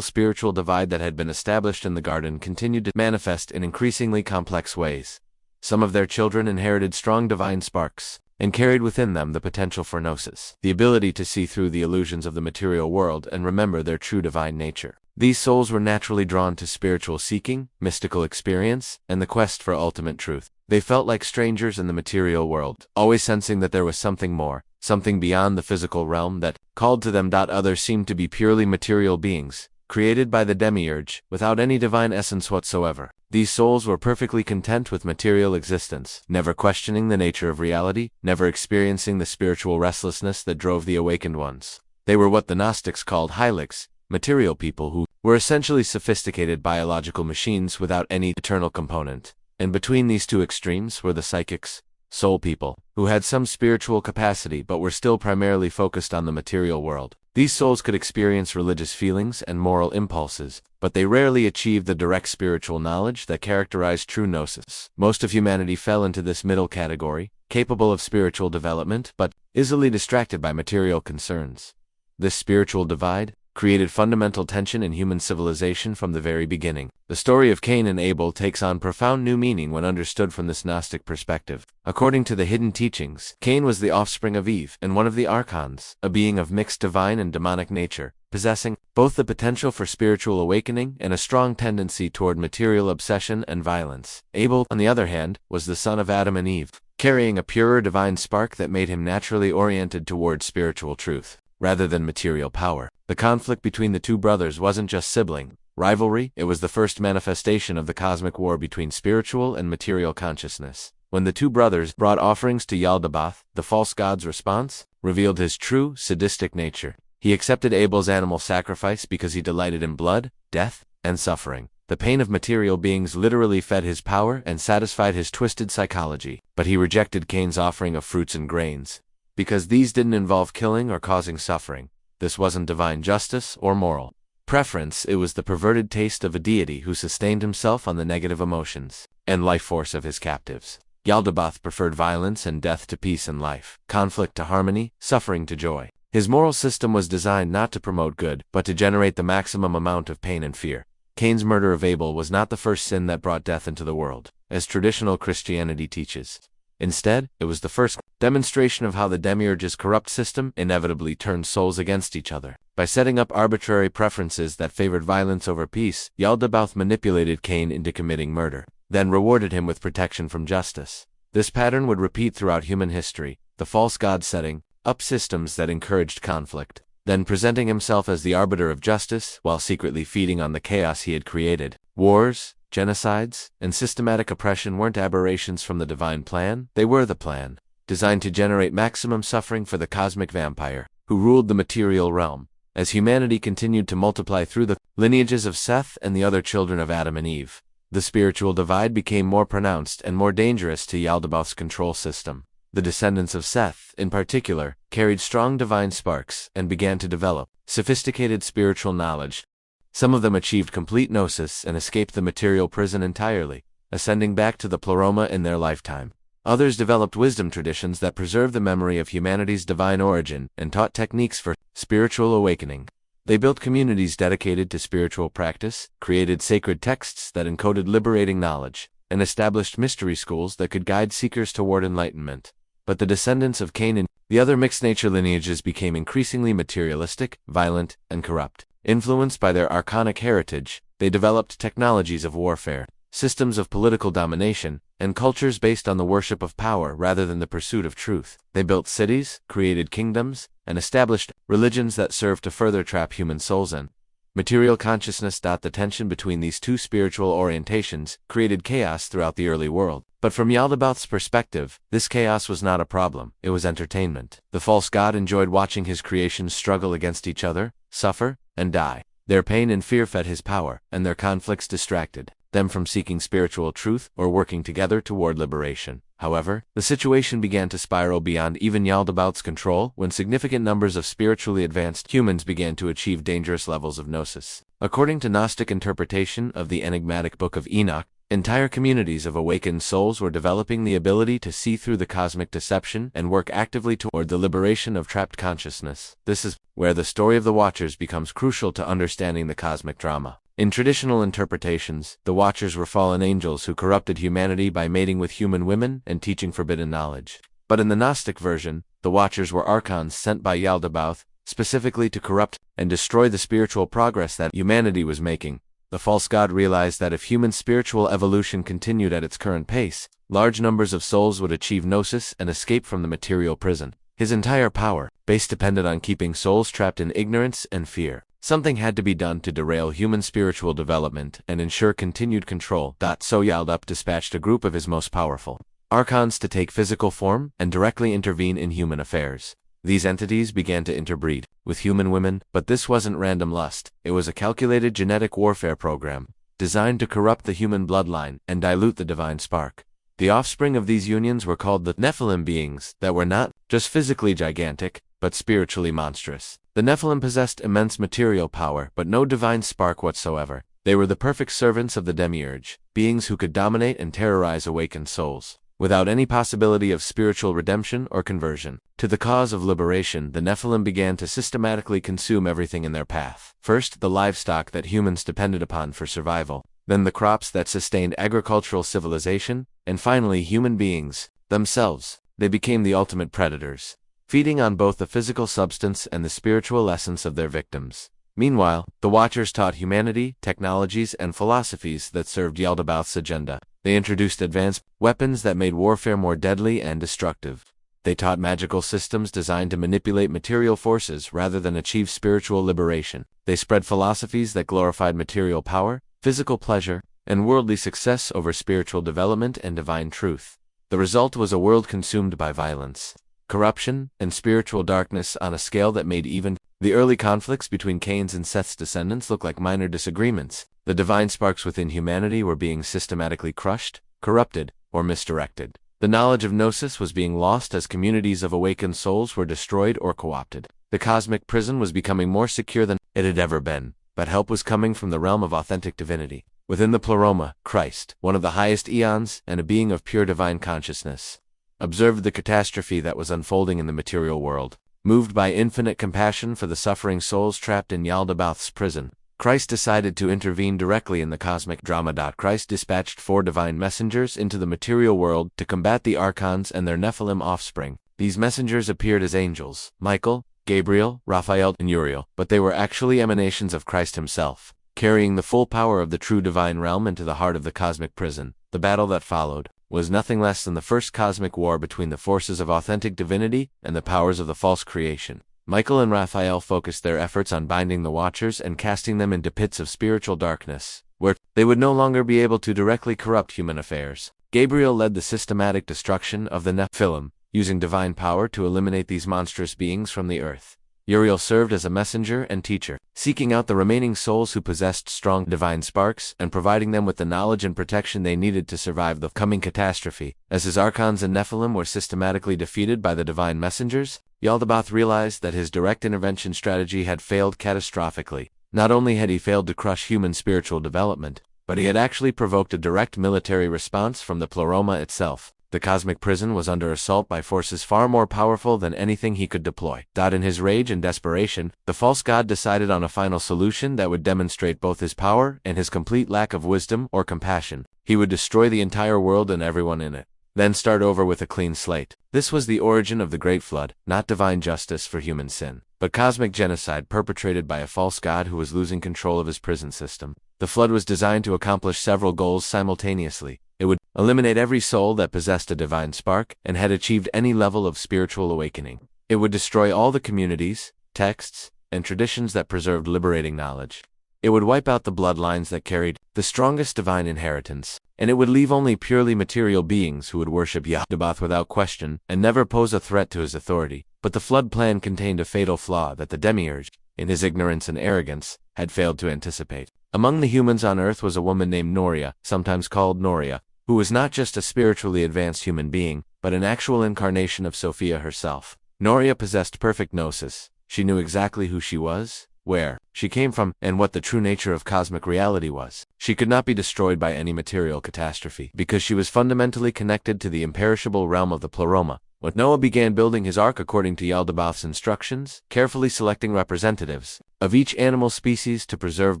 spiritual divide that had been established in the garden continued to manifest in increasingly complex ways. Some of their children inherited strong divine sparks, and carried within them the potential for gnosis, the ability to see through the illusions of the material world and remember their true divine nature. These souls were naturally drawn to spiritual seeking, mystical experience, and the quest for ultimate truth. They felt like strangers in the material world, always sensing that there was something more, something beyond the physical realm that called to them. Others seemed to be purely material beings, created by the demiurge, without any divine essence whatsoever. These souls were perfectly content with material existence, never questioning the nature of reality, never experiencing the spiritual restlessness that drove the awakened ones. They were what the Gnostics called hylics, material people who were essentially sophisticated biological machines without any eternal component. And between these two extremes were the psychics, soul people, who had some spiritual capacity but were still primarily focused on the material world. These souls could experience religious feelings and moral impulses, but they rarely achieved the direct spiritual knowledge that characterized true gnosis. Most of humanity fell into this middle category, capable of spiritual development but easily distracted by material concerns. This spiritual divide created fundamental tension in human civilization from the very beginning. The story of Cain and Abel takes on profound new meaning when understood from this Gnostic perspective. According to the hidden teachings, Cain was the offspring of Eve and one of the archons, a being of mixed divine and demonic nature, possessing both the potential for spiritual awakening and a strong tendency toward material obsession and violence. Abel, on the other hand, was the son of Adam and Eve, carrying a purer divine spark that made him naturally oriented toward spiritual truth, rather than material power. The conflict between the two brothers wasn't just sibling rivalry, it was the first manifestation of the cosmic war between spiritual and material consciousness. When the two brothers brought offerings to Yaldabaoth, the false god's response revealed his true, sadistic nature. He accepted Abel's animal sacrifice because he delighted in blood, death, and suffering. The pain of material beings literally fed his power and satisfied his twisted psychology. But he rejected Cain's offering of fruits and grains, because these didn't involve killing or causing suffering. This wasn't divine justice or moral preference, it was the perverted taste of a deity who sustained himself on the negative emotions and life force of his captives. Yaldabaoth preferred violence and death to peace and life, conflict to harmony, suffering to joy. His moral system was designed not to promote good, but to generate the maximum amount of pain and fear. Cain's murder of Abel was not the first sin that brought death into the world, as traditional Christianity teaches. Instead, it was the first demonstration of how the Demiurge's corrupt system inevitably turned souls against each other. By setting up arbitrary preferences that favored violence over peace, Yaldabaoth manipulated Cain into committing murder, then rewarded him with protection from justice. This pattern would repeat throughout human history, the false god setting up systems that encouraged conflict, then presenting himself as the arbiter of justice while secretly feeding on the chaos he had created. Wars, genocides, and systematic oppression weren't aberrations from the divine plan, they were the plan, designed to generate maximum suffering for the cosmic vampire, who ruled the material realm. As humanity continued to multiply through the lineages of Seth and the other children of Adam and Eve, the spiritual divide became more pronounced and more dangerous to Yaldabaoth's control system. The descendants of Seth, in particular, carried strong divine sparks and began to develop sophisticated spiritual knowledge. Some of them achieved complete gnosis and escaped the material prison entirely, ascending back to the pleroma in their lifetime. Others developed wisdom traditions that preserved the memory of humanity's divine origin and taught techniques for spiritual awakening. They built communities dedicated to spiritual practice, created sacred texts that encoded liberating knowledge, and established mystery schools that could guide seekers toward enlightenment. But the descendants of Cain and the other mixed-nature lineages became increasingly materialistic, violent, and corrupt. Influenced by their archonic heritage, they developed technologies of warfare, systems of political domination, and cultures based on the worship of power rather than the pursuit of truth. They built cities, created kingdoms, and established religions that served to further trap human souls in material consciousness. The tension between these two spiritual orientations created chaos throughout the early world. But from Yaldabaoth's perspective, this chaos was not a problem, it was entertainment. The false god enjoyed watching his creations struggle against each other, suffer, and die. Their pain and fear fed his power, and their conflicts distracted them from seeking spiritual truth or working together toward liberation. However, the situation began to spiral beyond even Yaldabaoth's control when significant numbers of spiritually advanced humans began to achieve dangerous levels of gnosis. According to Gnostic interpretation of the enigmatic Book of Enoch, entire communities of awakened souls were developing the ability to see through the cosmic deception and work actively toward the liberation of trapped consciousness. This is where the story of the Watchers becomes crucial to understanding the cosmic drama. In traditional interpretations, the Watchers were fallen angels who corrupted humanity by mating with human women and teaching forbidden knowledge. But in the Gnostic version, the Watchers were archons sent by Yaldabaoth, specifically to corrupt and destroy the spiritual progress that humanity was making. The false god realized that if human spiritual evolution continued at its current pace, large numbers of souls would achieve gnosis and escape from the material prison. His entire power base depended on keeping souls trapped in ignorance and fear. Something had to be done to derail human spiritual development and ensure continued control. So Yaldabaoth dispatched a group of his most powerful archons to take physical form and directly intervene in human affairs. These entities began to interbreed with human women, but this wasn't random lust. It was a calculated genetic warfare program designed to corrupt the human bloodline and dilute the divine spark. The offspring of these unions were called the Nephilim, beings that were not just physically gigantic, but spiritually monstrous. The Nephilim possessed immense material power, but no divine spark whatsoever. They were the perfect servants of the Demiurge, beings who could dominate and terrorize awakened souls, without any possibility of spiritual redemption or conversion to the cause of liberation. The Nephilim began to systematically consume everything in their path. First, the livestock that humans depended upon for survival, then the crops that sustained agricultural civilization, and finally human beings themselves. They became the ultimate predators, feeding on both the physical substance and the spiritual essence of their victims. Meanwhile, the Watchers taught humanity technologies and philosophies that served Yaldabaoth's agenda. They introduced advanced weapons that made warfare more deadly and destructive. They taught magical systems designed to manipulate material forces rather than achieve spiritual liberation. They spread philosophies that glorified material power, physical pleasure, and worldly success over spiritual development and divine truth. The result was a world consumed by violence, corruption, and spiritual darkness on a scale that made even the early conflicts between Cain's and Seth's descendants look like minor disagreements. The divine sparks within humanity were being systematically crushed, corrupted, or misdirected. The knowledge of Gnosis was being lost as communities of awakened souls were destroyed or co-opted. The cosmic prison was becoming more secure than it had ever been, but help was coming from the realm of authentic divinity. Within the pleroma, Christ, one of the highest eons and a being of pure divine consciousness, observed the catastrophe that was unfolding in the material world. Moved by infinite compassion for the suffering souls trapped in Yaldabaoth's prison, Christ decided to intervene directly in the cosmic drama. Christ dispatched 4 divine messengers into the material world to combat the archons and their Nephilim offspring. These messengers appeared as angels, Michael, Gabriel, Raphael, and Uriel, but they were actually emanations of Christ himself, carrying the full power of the true divine realm into the heart of the cosmic prison. The battle that followed was nothing less than the first cosmic war between the forces of authentic divinity and the powers of the false creation. Michael and Raphael focused their efforts on binding the Watchers and casting them into pits of spiritual darkness, where they would no longer be able to directly corrupt human affairs. Gabriel led the systematic destruction of the Nephilim, using divine power to eliminate these monstrous beings from the earth. Uriel served as a messenger and teacher, seeking out the remaining souls who possessed strong divine sparks and providing them with the knowledge and protection they needed to survive the coming catastrophe. As his archons and Nephilim were systematically defeated by the divine messengers, Yaldabaoth realized that his direct intervention strategy had failed catastrophically. Not only had he failed to crush human spiritual development, but he had actually provoked a direct military response from the Pleroma itself. The cosmic prison was under assault by forces far more powerful than anything he could deploy. In his rage and desperation, the false god decided on a final solution that would demonstrate both his power and his complete lack of wisdom or compassion. He would destroy the entire world and everyone in it, then start over with a clean slate. This was the origin of the Great Flood, not divine justice for human sin, but cosmic genocide perpetrated by a false god who was losing control of his prison system. The flood was designed to accomplish several goals simultaneously. It would eliminate every soul that possessed a divine spark and had achieved any level of spiritual awakening. It would destroy all the communities, texts, and traditions that preserved liberating knowledge. It would wipe out the bloodlines that carried the strongest divine inheritance, and it would leave only purely material beings who would worship Yaldabaoth without question and never pose a threat to his authority. But the flood plan contained a fatal flaw that the demiurge, in his ignorance and arrogance, had failed to anticipate. Among the humans on Earth was a woman named Noria, sometimes called Noria, who was not just a spiritually advanced human being, but an actual incarnation of Sophia herself. Noria possessed perfect gnosis. She knew exactly who she was, where she came from, and what the true nature of cosmic reality was. She could not be destroyed by any material catastrophe, because she was fundamentally connected to the imperishable realm of the Pleroma. When Noah began building his ark according to Yaldabaoth's instructions, carefully selecting representatives of each animal species to preserve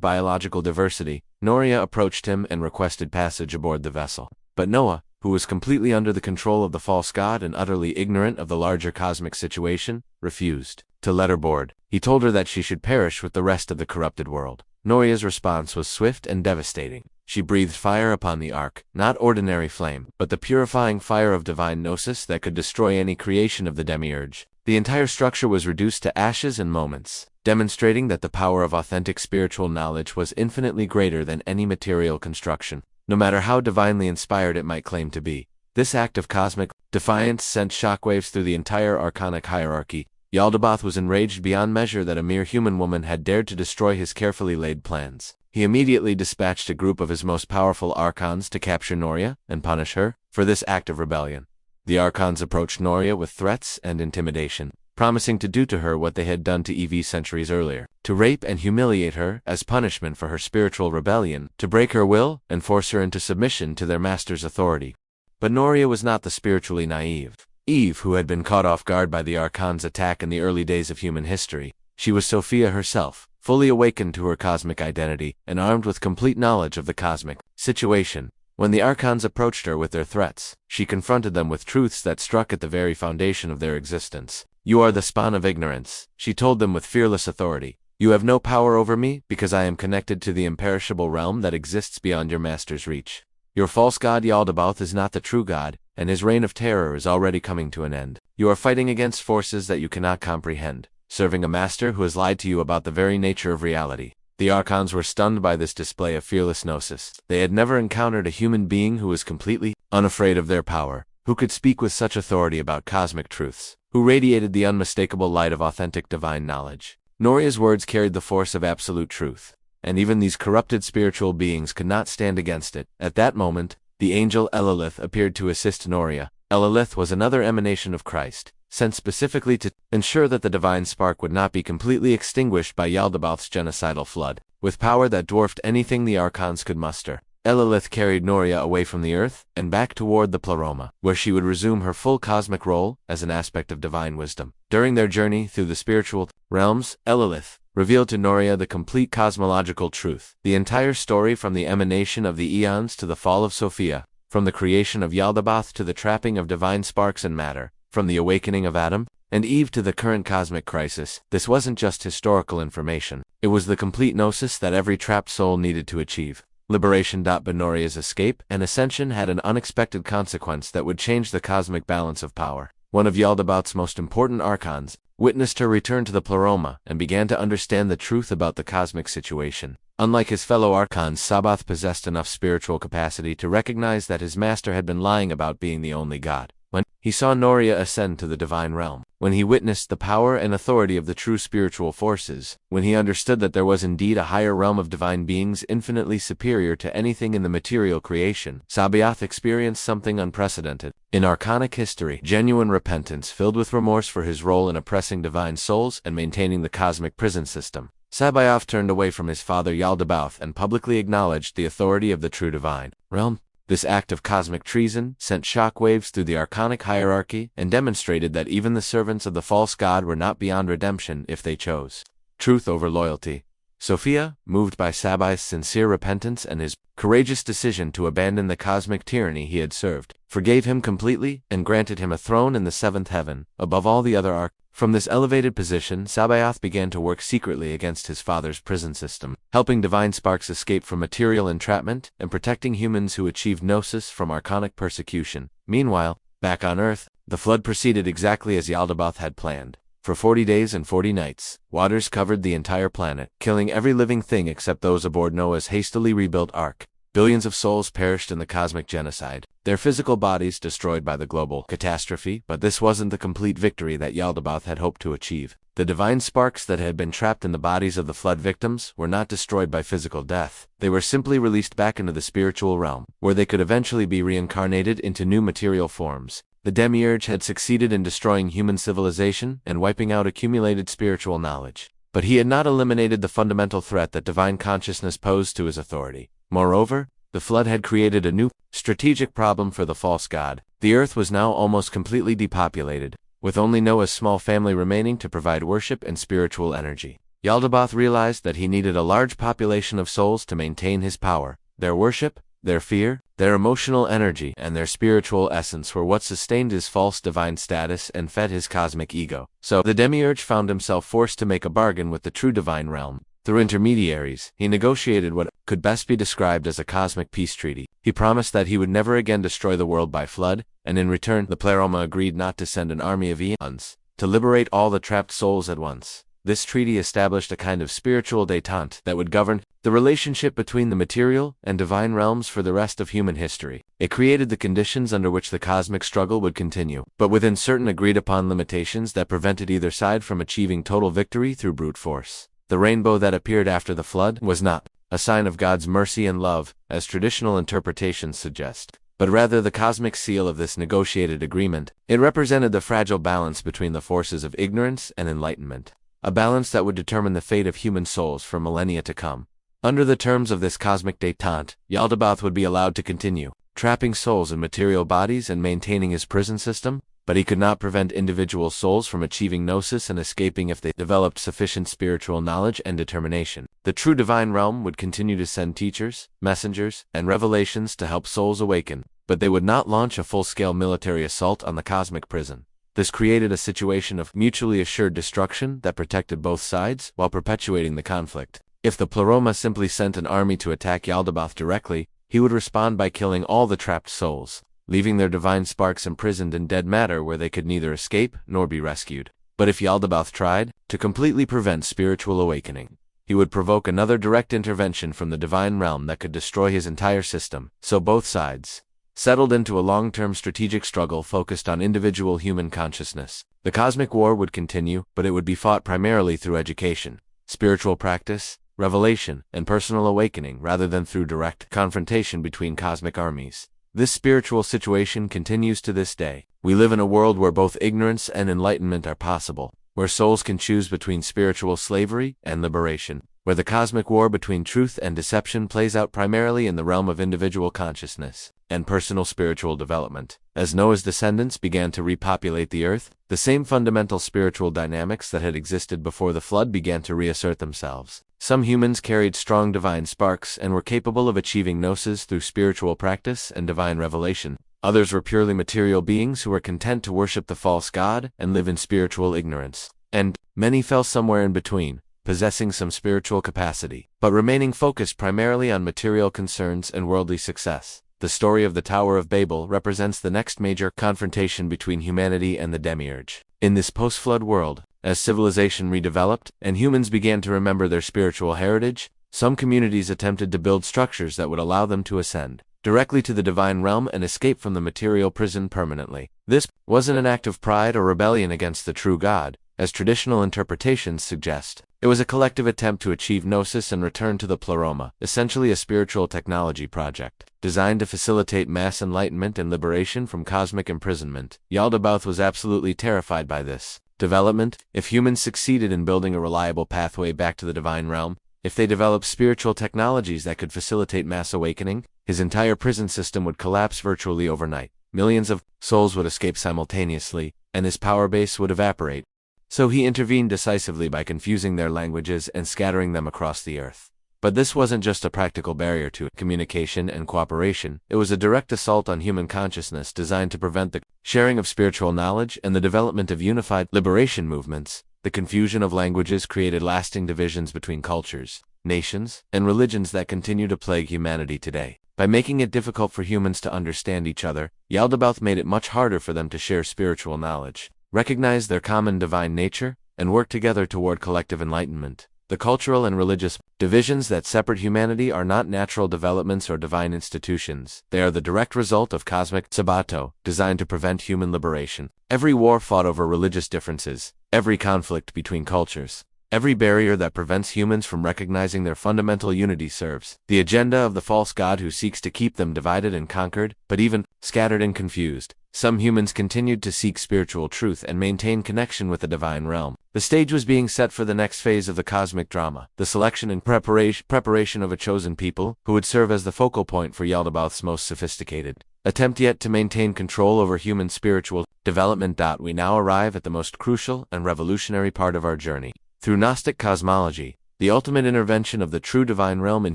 biological diversity, Noria approached him and requested passage aboard the vessel. But Noah, who was completely under the control of the false god and utterly ignorant of the larger cosmic situation, refused to let her board. He told her that she should perish with the rest of the corrupted world. Noria's response was swift and devastating. She breathed fire upon the ark, not ordinary flame, but the purifying fire of divine gnosis that could destroy any creation of the demiurge. The entire structure was reduced to ashes in moments, demonstrating that the power of authentic spiritual knowledge was infinitely greater than any material construction, no matter how divinely inspired it might claim to be. This act of cosmic defiance sent shockwaves through the entire archonic hierarchy. Yaldabaoth was enraged beyond measure that a mere human woman had dared to destroy his carefully laid plans. He immediately dispatched a group of his most powerful archons to capture Noria and punish her for this act of rebellion. The archons approached Noria with threats and intimidation, promising to do to her what they had done to Eve centuries earlier, to rape and humiliate her as punishment for her spiritual rebellion, to break her will and force her into submission to their master's authority. But Noria was not the spiritually naive Eve who had been caught off guard by the archons' attack in the early days of human history. She was Sophia herself, fully awakened to her cosmic identity and armed with complete knowledge of the cosmic situation. When the archons approached her with their threats, she confronted them with truths that struck at the very foundation of their existence. "You are the spawn of ignorance," she told them with fearless authority. "You have no power over me because I am connected to the imperishable realm that exists beyond your master's reach. Your false god Yaldabaoth is not the true god, and his reign of terror is already coming to an end. You are fighting against forces that you cannot comprehend, serving a master who has lied to you about the very nature of reality." The archons were stunned by this display of fearless gnosis. They had never encountered a human being who was completely unafraid of their power, who could speak with such authority about cosmic truths, who radiated the unmistakable light of authentic divine knowledge. Noria's words carried the force of absolute truth, and even these corrupted spiritual beings could not stand against it. At that moment, the angel Elilith appeared to assist Noria. Elilith was another emanation of Christ, sent specifically to ensure that the divine spark would not be completely extinguished by Yaldabaoth's genocidal flood. With power that dwarfed anything the archons could muster, Elilith carried Noria away from the Earth and back toward the Pleroma, where she would resume her full cosmic role as an aspect of divine wisdom. During their journey through the spiritual realms, Elilith revealed to Noria the complete cosmological truth, the entire story from the emanation of the eons to the fall of Sophia, from the creation of Yaldabaoth to the trapping of divine sparks and matter, from the awakening of Adam and Eve to the current cosmic crisis. This wasn't just historical information. It was the complete gnosis that every trapped soul needed to achieve. Liberation. But Noria's escape and ascension had an unexpected consequence that would change the cosmic balance of power. One of Yaldabaoth's most important archons witnessed her return to the Pleroma and began to understand the truth about the cosmic situation. Unlike his fellow archons, Sabaoth possessed enough spiritual capacity to recognize that his master had been lying about being the only god. When he saw Noria ascend to the divine realm, when he witnessed the power and authority of the true spiritual forces, when he understood that there was indeed a higher realm of divine beings infinitely superior to anything in the material creation, Sabaoth experienced something unprecedented. In archonic history, genuine repentance filled with remorse for his role in oppressing divine souls and maintaining the cosmic prison system. Sabaoth turned away from his father Yaldabaoth and publicly acknowledged the authority of the true divine realm. This act of cosmic treason sent shockwaves through the archonic hierarchy and demonstrated that even the servants of the false god were not beyond redemption if they chose truth over loyalty. Sophia, moved by Sabaoth's sincere repentance and his courageous decision to abandon the cosmic tyranny he had served, forgave him completely and granted him a throne in the seventh heaven, above all the other archons. From this elevated position, Sabaoth began to work secretly against his father's prison system, helping divine sparks escape from material entrapment and protecting humans who achieved gnosis from archonic persecution. Meanwhile, back on Earth, the flood proceeded exactly as Yaldabaoth had planned. For 40 days and 40 nights, waters covered the entire planet, killing every living thing except those aboard Noah's hastily rebuilt ark. Billions of souls perished in the cosmic genocide, their physical bodies destroyed by the global catastrophe, but this wasn't the complete victory that Yaldabaoth had hoped to achieve. The divine sparks that had been trapped in the bodies of the flood victims were not destroyed by physical death. They were simply released back into the spiritual realm, where they could eventually be reincarnated into new material forms. The Demiurge had succeeded in destroying human civilization and wiping out accumulated spiritual knowledge. But he had not eliminated the fundamental threat that divine consciousness posed to his authority. Moreover, the flood had created a new, strategic problem for the false god. The earth was now almost completely depopulated, with only Noah's small family remaining to provide worship and spiritual energy. Yaldabaoth realized that he needed a large population of souls to maintain his power. Their worship, their fear, their emotional energy, and their spiritual essence were what sustained his false divine status and fed his cosmic ego. So, the Demiurge found himself forced to make a bargain with the true divine realm. Through intermediaries, he negotiated what could best be described as a cosmic peace treaty. He promised that he would never again destroy the world by flood, and in return, the Pleroma agreed not to send an army of eons to liberate all the trapped souls at once. This treaty established a kind of spiritual détente that would govern the relationship between the material and divine realms for the rest of human history. It created the conditions under which the cosmic struggle would continue, but within certain agreed-upon limitations that prevented either side from achieving total victory through brute force. The rainbow that appeared after the flood was not a sign of God's mercy and love, as traditional interpretations suggest, but rather the cosmic seal of this negotiated agreement. It represented the fragile balance between the forces of ignorance and enlightenment, a balance that would determine the fate of human souls for millennia to come. Under the terms of this cosmic détente, Yaldabaoth would be allowed to continue trapping souls in material bodies and maintaining his prison system, but he could not prevent individual souls from achieving gnosis and escaping if they developed sufficient spiritual knowledge and determination. The true divine realm would continue to send teachers, messengers, and revelations to help souls awaken, but they would not launch a full-scale military assault on the cosmic prison. This created a situation of mutually assured destruction that protected both sides while perpetuating the conflict. If the Pleroma simply sent an army to attack Yaldabaoth directly, he would respond by killing all the trapped souls, leaving their divine sparks imprisoned in dead matter where they could neither escape nor be rescued. But if Yaldabaoth tried to completely prevent spiritual awakening, he would provoke another direct intervention from the divine realm that could destroy his entire system. So both sides settled into a long-term strategic struggle focused on individual human consciousness. The cosmic war would continue, but it would be fought primarily through education, spiritual practice, revelation, and personal awakening rather than through direct confrontation between cosmic armies. This spiritual situation continues to this day. We live in a world where both ignorance and enlightenment are possible, where souls can choose between spiritual slavery and liberation. where the cosmic war between truth and deception plays out primarily in the realm of individual consciousness and personal spiritual development. As Noah's descendants began to repopulate the earth, the same fundamental spiritual dynamics that had existed before the flood began to reassert themselves. Some humans carried strong divine sparks and were capable of achieving gnosis through spiritual practice and divine revelation. Others were purely material beings who were content to worship the false god and live in spiritual ignorance. And many fell somewhere in between, possessing some spiritual capacity, but remaining focused primarily on material concerns and worldly success. The story of the Tower of Babel represents the next major confrontation between humanity and the demiurge. In this post-flood world, as civilization redeveloped and humans began to remember their spiritual heritage, some communities attempted to build structures that would allow them to ascend directly to the divine realm and escape from the material prison permanently. This wasn't an act of pride or rebellion against the true God, as traditional interpretations suggest. It was a collective attempt to achieve gnosis and return to the pleroma, essentially a spiritual technology project designed to facilitate mass enlightenment and liberation from cosmic imprisonment. Yaldabaoth was absolutely terrified by this development. If humans succeeded in building a reliable pathway back to the divine realm, if they developed spiritual technologies that could facilitate mass awakening, his entire prison system would collapse virtually overnight. Millions of souls would escape simultaneously, and his power base would evaporate. So he intervened decisively by confusing their languages and scattering them across the earth. But this wasn't just a practical barrier to communication and cooperation, it was a direct assault on human consciousness designed to prevent the sharing of spiritual knowledge and the development of unified liberation movements. The confusion of languages created lasting divisions between cultures, nations, and religions that continue to plague humanity today. By making it difficult for humans to understand each other, Yaldabaoth made it much harder for them to share spiritual knowledge, recognize their common divine nature, and work together toward collective enlightenment. The cultural and religious divisions that separate humanity are not natural developments or divine institutions. They are the direct result of cosmic sabato, designed to prevent human liberation. Every war fought over religious differences, every conflict between cultures, every barrier that prevents humans from recognizing their fundamental unity serves the agenda of the false god who seeks to keep them divided and conquered, but even scattered and confused. Some humans continued to seek spiritual truth and maintain connection with the divine realm. The stage was being set for the next phase of the cosmic drama, the selection and preparation of a chosen people who would serve as the focal point for Yaldabaoth's most sophisticated attempt yet to maintain control over human spiritual development. We now arrive at the most crucial and revolutionary part of our journey. Through Gnostic cosmology, the ultimate intervention of the true divine realm in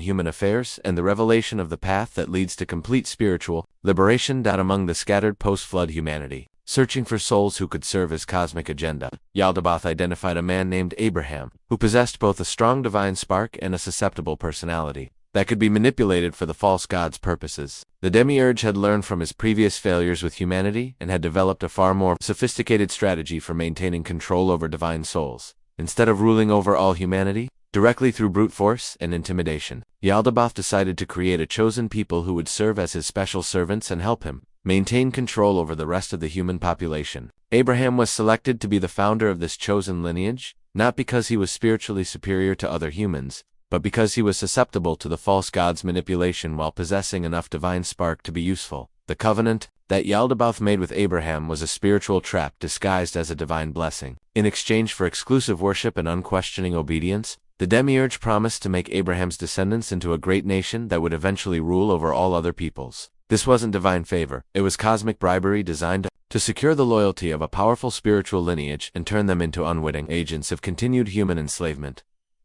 human affairs and the revelation of the path that leads to complete spiritual liberation. Among the scattered post-flood humanity, searching for souls who could serve his cosmic agenda, Yaldabaoth identified a man named Abraham, who possessed both a strong divine spark and a susceptible personality that could be manipulated for the false god's purposes. The demiurge had learned from his previous failures with humanity and had developed a far more sophisticated strategy for maintaining control over divine souls. Instead of ruling over all humanity directly through brute force and intimidation, Yaldabaoth decided to create a chosen people who would serve as his special servants and help him maintain control over the rest of the human population. Abraham was selected to be the founder of this chosen lineage, not because he was spiritually superior to other humans, but because he was susceptible to the false god's manipulation while possessing enough divine spark to be useful. The covenant that Yaldabaoth made with Abraham was a spiritual trap disguised as a divine blessing. In exchange for exclusive worship and unquestioning obedience, the demiurge promised to make Abraham's descendants into a great nation that would eventually rule over all other peoples. This wasn't divine favor, it was cosmic bribery designed to secure the loyalty of a powerful spiritual lineage and turn them into unwitting agents of continued human enslavement.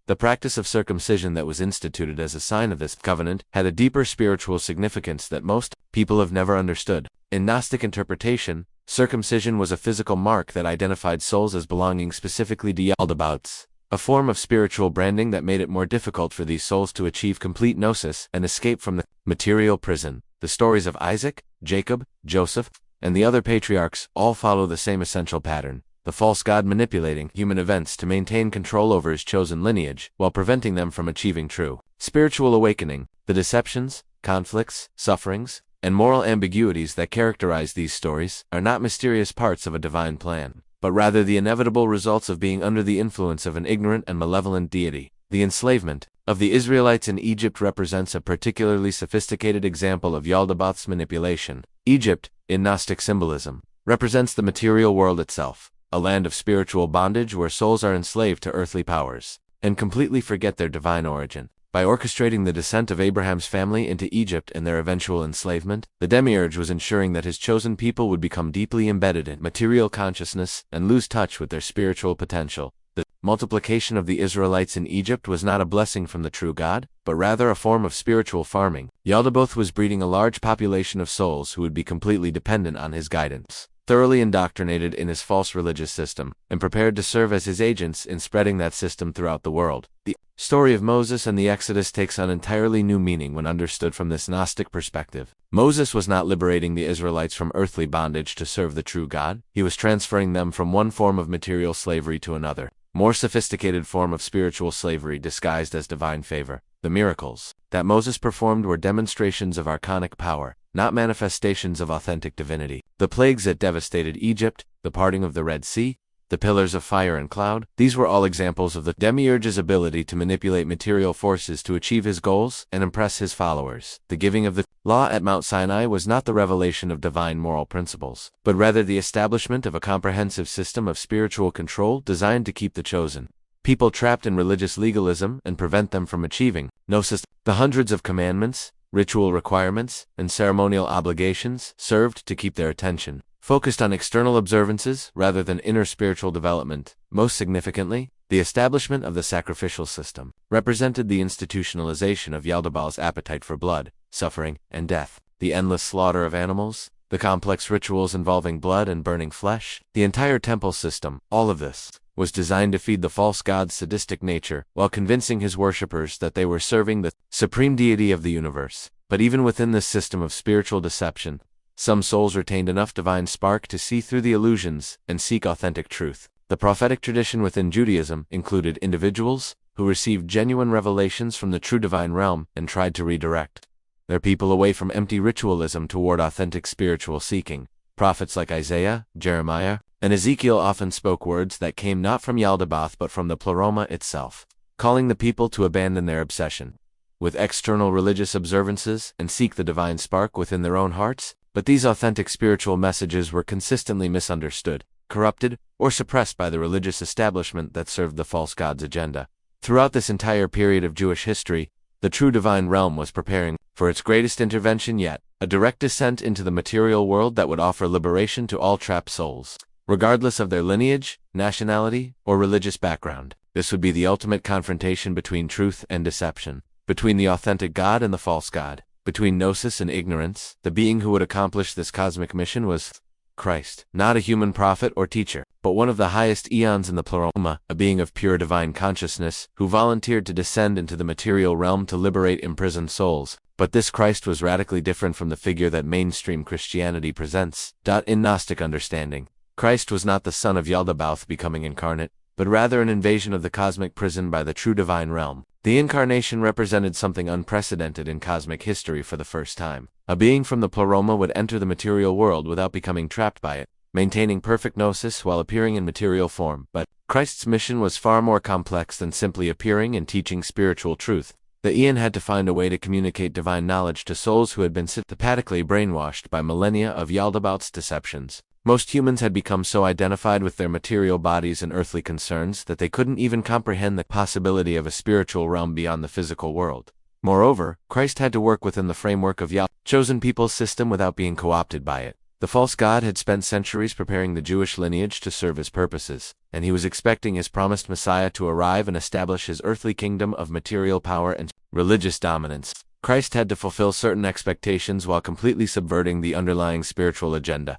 The practice of circumcision that was instituted as a sign of this covenant had a deeper spiritual significance that most people have never understood. In Gnostic interpretation, circumcision was a physical mark that identified souls as belonging specifically to Yaldabaoths, a form of spiritual branding that made it more difficult for these souls to achieve complete gnosis and escape from the material prison. The stories of Isaac, Jacob, Joseph, and the other patriarchs all follow the same essential pattern: the false god manipulating human events to maintain control over his chosen lineage while preventing them from achieving true spiritual awakening. The deceptions, conflicts, sufferings, and moral ambiguities that characterize these stories are not mysterious parts of a divine plan, but rather the inevitable results of being under the influence of an ignorant and malevolent deity. The enslavement of the Israelites in Egypt represents a particularly sophisticated example of Yaldabaoth's manipulation. Egypt, in Gnostic symbolism, represents the material world itself, a land of spiritual bondage where souls are enslaved to earthly powers. and completely forget their divine origin. By orchestrating the descent of Abraham's family into Egypt and their eventual enslavement, the demiurge was ensuring that his chosen people would become deeply embedded in material consciousness and lose touch with their spiritual potential. The multiplication of the Israelites in Egypt was not a blessing from the true God, but rather a form of spiritual farming. Yaldabaoth was breeding a large population of souls who would be completely dependent on his guidance, thoroughly indoctrinated in his false religious system, and prepared to serve as his agents in spreading that system throughout the world. The story of Moses and the Exodus takes on entirely new meaning when understood from this Gnostic perspective. Moses was not liberating the Israelites from earthly bondage to serve the true God. He was transferring them from one form of material slavery to another, more sophisticated form of spiritual slavery disguised as divine favor. The miracles that Moses performed were demonstrations of archonic power, not manifestations of authentic divinity. The plagues that devastated Egypt, the parting of the Red Sea, the pillars of fire and cloud, these were all examples of the demiurge's ability to manipulate material forces to achieve his goals and impress his followers. The giving of the law at Mount Sinai was not the revelation of divine moral principles, but rather the establishment of a comprehensive system of spiritual control designed to keep the chosen people trapped in religious legalism and prevent them from achieving Gnosis. The hundreds of commandments, ritual requirements, and ceremonial obligations served to keep their attention focused on external observances rather than inner spiritual development. Most significantly, the establishment of the sacrificial system represented the institutionalization of Yaldabaoth's appetite for blood, suffering, and death. The endless slaughter of animals, the complex rituals involving blood and burning flesh, the entire temple system, all of this was designed to feed the false god's sadistic nature while convincing his worshippers that they were serving the supreme deity of the universe. But even within this system of spiritual deception, some souls retained enough divine spark to see through the illusions and seek authentic truth. The prophetic tradition within Judaism included individuals who received genuine revelations from the true divine realm and tried to redirect their people away from empty ritualism toward authentic spiritual seeking. Prophets like Isaiah, Jeremiah, and Ezekiel often spoke words that came not from Yaldabaoth but from the Pleroma itself, calling the people to abandon their obsession with external religious observances and seek the divine spark within their own hearts. But these authentic spiritual messages were consistently misunderstood, corrupted, or suppressed by the religious establishment that served the false god's agenda. Throughout this entire period of Jewish history, the true divine realm was preparing for its greatest intervention yet, a direct descent into the material world that would offer liberation to all trapped souls, regardless of their lineage, nationality, or religious background. This would be the ultimate confrontation between truth and deception, between the authentic God and the false god, between gnosis and ignorance. The being who would accomplish this cosmic mission was Christ, not a human prophet or teacher, but one of the highest eons in the Pleroma, a being of pure divine consciousness, who volunteered to descend into the material realm to liberate imprisoned souls. But this Christ was radically different from the figure that mainstream Christianity presents. In Gnostic understanding, Christ was not the son of Yaldabaoth becoming incarnate, but rather an invasion of the cosmic prison by the true divine realm. The incarnation represented something unprecedented in cosmic history for the first time. A being from the Pleroma would enter the material world without becoming trapped by it, maintaining perfect gnosis while appearing in material form. But Christ's mission was far more complex than simply appearing and teaching spiritual truth. The Eon had to find a way to communicate divine knowledge to souls who had been systematically brainwashed by millennia of Yaldabaoth's deceptions. Most humans had become so identified with their material bodies and earthly concerns that they couldn't even comprehend the possibility of a spiritual realm beyond the physical world. Moreover, Christ had to work within the framework of Yahweh's chosen people's system without being co-opted by it. The false god had spent centuries preparing the Jewish lineage to serve his purposes, and he was expecting his promised Messiah to arrive and establish his earthly kingdom of material power and religious dominance. Christ had to fulfill certain expectations while completely subverting the underlying spiritual agenda.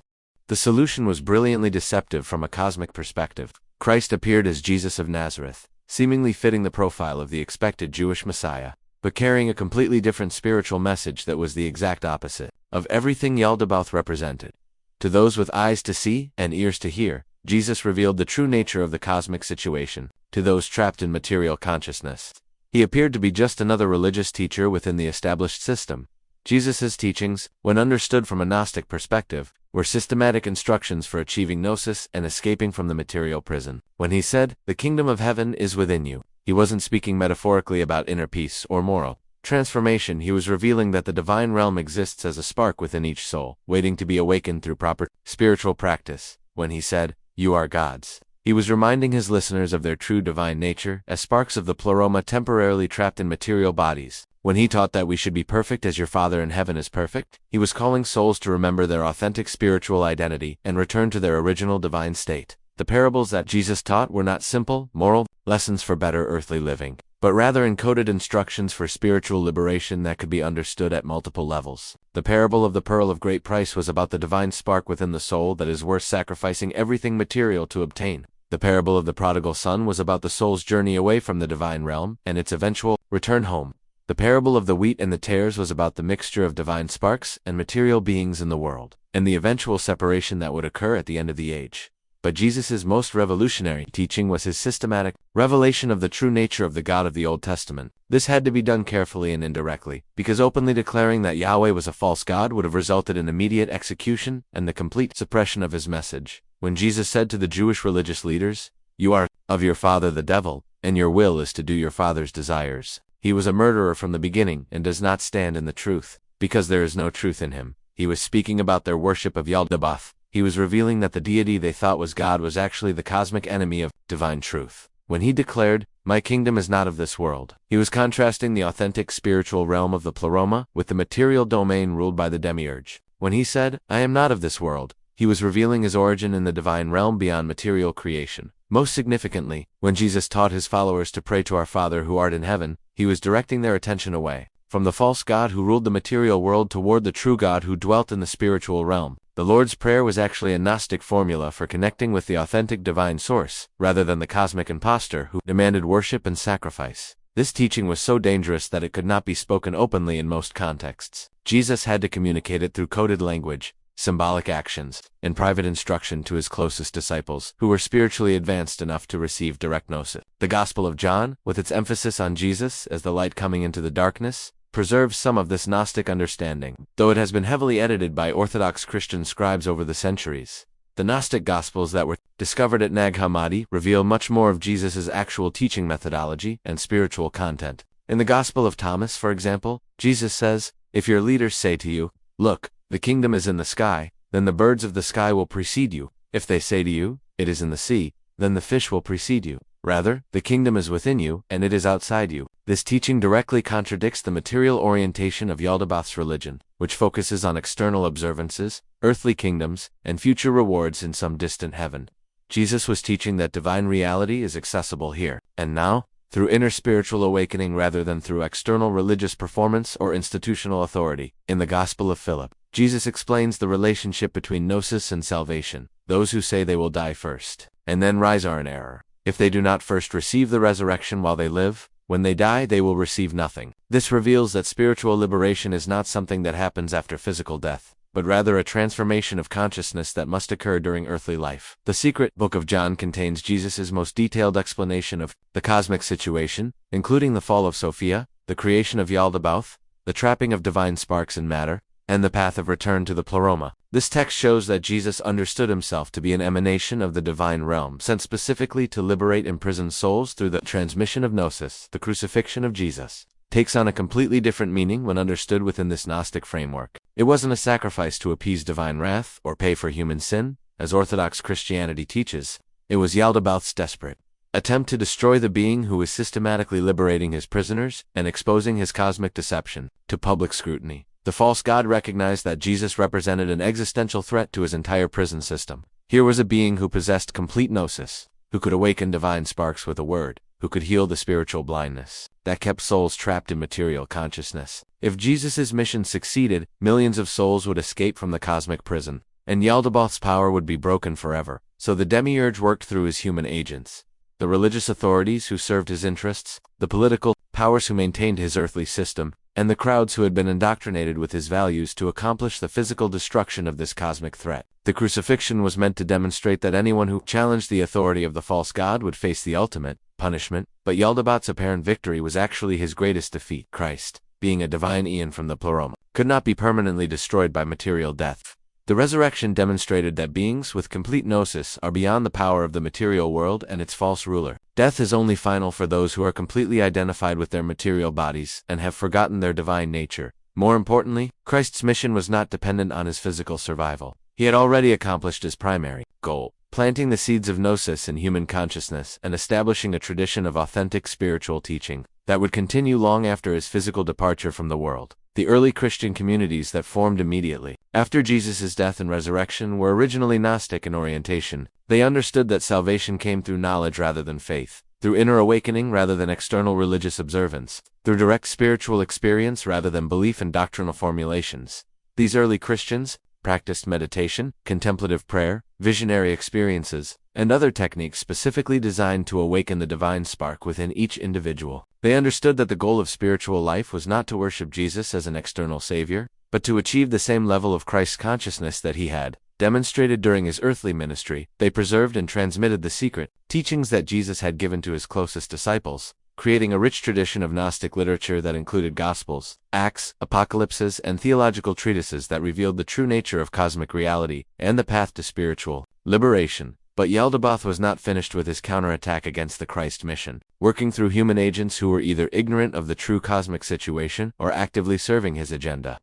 The solution was brilliantly deceptive from a cosmic perspective. Christ appeared as Jesus of Nazareth, seemingly fitting the profile of the expected Jewish Messiah, but carrying a completely different spiritual message that was the exact opposite of everything Yaldabaoth represented. To those with eyes to see and ears to hear, Jesus revealed the true nature of the cosmic situation. To those trapped in material consciousness, he appeared to be just another religious teacher within the established system. Jesus' teachings, when understood from a Gnostic perspective, were systematic instructions for achieving gnosis and escaping from the material prison. When he said, "The kingdom of heaven is within you," he wasn't speaking metaphorically about inner peace or moral transformation. He was revealing that the divine realm exists as a spark within each soul, waiting to be awakened through proper spiritual practice. When he said, "You are gods," He was reminding his listeners of their true divine nature, as sparks of the pleroma temporarily trapped in material bodies. When he taught that we should be perfect as your Father in heaven is perfect, he was calling souls to remember their authentic spiritual identity and return to their original divine state. The parables that Jesus taught were not simple, moral lessons for better earthly living, but rather encoded instructions for spiritual liberation that could be understood at multiple levels. The parable of the pearl of great price was about the divine spark within the soul that is worth sacrificing everything material to obtain. The parable of the prodigal son was about the soul's journey away from the divine realm and its eventual return home. The parable of the wheat and the tares was about the mixture of divine sparks and material beings in the world, and the eventual separation that would occur at the end of the age. But Jesus' most revolutionary teaching was his systematic revelation of the true nature of the God of the Old Testament. This had to be done carefully and indirectly, because openly declaring that Yahweh was a false god would have resulted in immediate execution and the complete suppression of his message. When Jesus said to the Jewish religious leaders, "You are of your father the devil, and your will is to do your father's desires," he was a murderer from the beginning and does not stand in the truth, because there is no truth in him. He was speaking about their worship of Yaldabaoth. He was revealing that the deity they thought was God was actually the cosmic enemy of divine truth. When he declared, "My kingdom is not of this world," he was contrasting the authentic spiritual realm of the pleroma with the material domain ruled by the demiurge. When he said, "I am not of this world," he was revealing his origin in the divine realm beyond material creation. Most significantly, when Jesus taught his followers to pray to our Father who art in heaven, he was directing their attention away from the false god who ruled the material world toward the true God who dwelt in the spiritual realm. The Lord's Prayer was actually a Gnostic formula for connecting with the authentic divine source, rather than the cosmic impostor who demanded worship and sacrifice. This teaching was so dangerous that it could not be spoken openly in most contexts. Jesus had to communicate it through coded language, symbolic actions, and private instruction to his closest disciples, who were spiritually advanced enough to receive direct gnosis. The Gospel of John, with its emphasis on Jesus as the light coming into the darkness, preserves some of this Gnostic understanding, though it has been heavily edited by Orthodox Christian scribes over the centuries. The Gnostic Gospels that were discovered at Nag Hammadi reveal much more of Jesus' actual teaching methodology and spiritual content. In the Gospel of Thomas, for example, Jesus says, "If your leaders say to you, 'Look, the kingdom is in the sky,' then the birds of the sky will precede you. If they say to you, 'It is in the sea,' then the fish will precede you. Rather, the kingdom is within you, and it is outside you." This teaching directly contradicts the material orientation of Yaldabaoth's religion, which focuses on external observances, earthly kingdoms, and future rewards in some distant heaven. Jesus was teaching that divine reality is accessible here and now, through inner spiritual awakening rather than through external religious performance or institutional authority. In the Gospel of Philip, Jesus explains the relationship between gnosis and salvation. Those who say they will die first and then rise are in error. If they do not first receive the resurrection while they live, when they die they will receive nothing. This reveals that spiritual liberation is not something that happens after physical death, but rather a transformation of consciousness that must occur during earthly life. The Secret Book of John contains Jesus' most detailed explanation of the cosmic situation, including the fall of Sophia, the creation of Yaldabaoth, the trapping of divine sparks in matter, and the path of return to the pleroma. This text shows that Jesus understood himself to be an emanation of the divine realm, sent specifically to liberate imprisoned souls through the transmission of gnosis. The crucifixion of Jesus takes on a completely different meaning when understood within this Gnostic framework. It wasn't a sacrifice to appease divine wrath or pay for human sin, as Orthodox Christianity teaches. It was Yaldabaoth's desperate attempt to destroy the being who was systematically liberating his prisoners and exposing his cosmic deception to public scrutiny. The false god recognized that Jesus represented an existential threat to his entire prison system. Here was a being who possessed complete gnosis, who could awaken divine sparks with a word, who could heal the spiritual blindness that kept souls trapped in material consciousness. If Jesus' mission succeeded, millions of souls would escape from the cosmic prison, and Yaldabaoth's power would be broken forever. So the demiurge worked through his human agents, the religious authorities who served his interests, the political powers who maintained his earthly system, and the crowds who had been indoctrinated with his values to accomplish the physical destruction of this cosmic threat. The crucifixion was meant to demonstrate that anyone who challenged the authority of the false god would face the ultimate punishment, but Yaldabaoth's apparent victory was actually his greatest defeat. Christ, being a divine eon from the pleroma, could not be permanently destroyed by material death. The resurrection demonstrated that beings with complete gnosis are beyond the power of the material world and its false ruler. Death is only final for those who are completely identified with their material bodies and have forgotten their divine nature. More importantly, Christ's mission was not dependent on his physical survival. He had already accomplished his primary goal, planting the seeds of gnosis in human consciousness and establishing a tradition of authentic spiritual teaching that would continue long after his physical departure from the world. The early Christian communities that formed immediately after Jesus' death and resurrection were originally Gnostic in orientation. They understood that salvation came through knowledge rather than faith, through inner awakening rather than external religious observance, through direct spiritual experience rather than belief in doctrinal formulations. These early Christians practiced meditation, contemplative prayer, visionary experiences, and other techniques specifically designed to awaken the divine spark within each individual. They understood that the goal of spiritual life was not to worship Jesus as an external savior, but to achieve the same level of Christ consciousness that he had demonstrated during his earthly ministry. They preserved and transmitted the secret teachings that Jesus had given to his closest disciples, creating a rich tradition of Gnostic literature that included Gospels, Acts, Apocalypses, and theological treatises that revealed the true nature of cosmic reality and the path to spiritual liberation. But Yaldabaoth was not finished with his counterattack against the Christ mission, working through human agents who were either ignorant of the true cosmic situation or actively serving his agenda.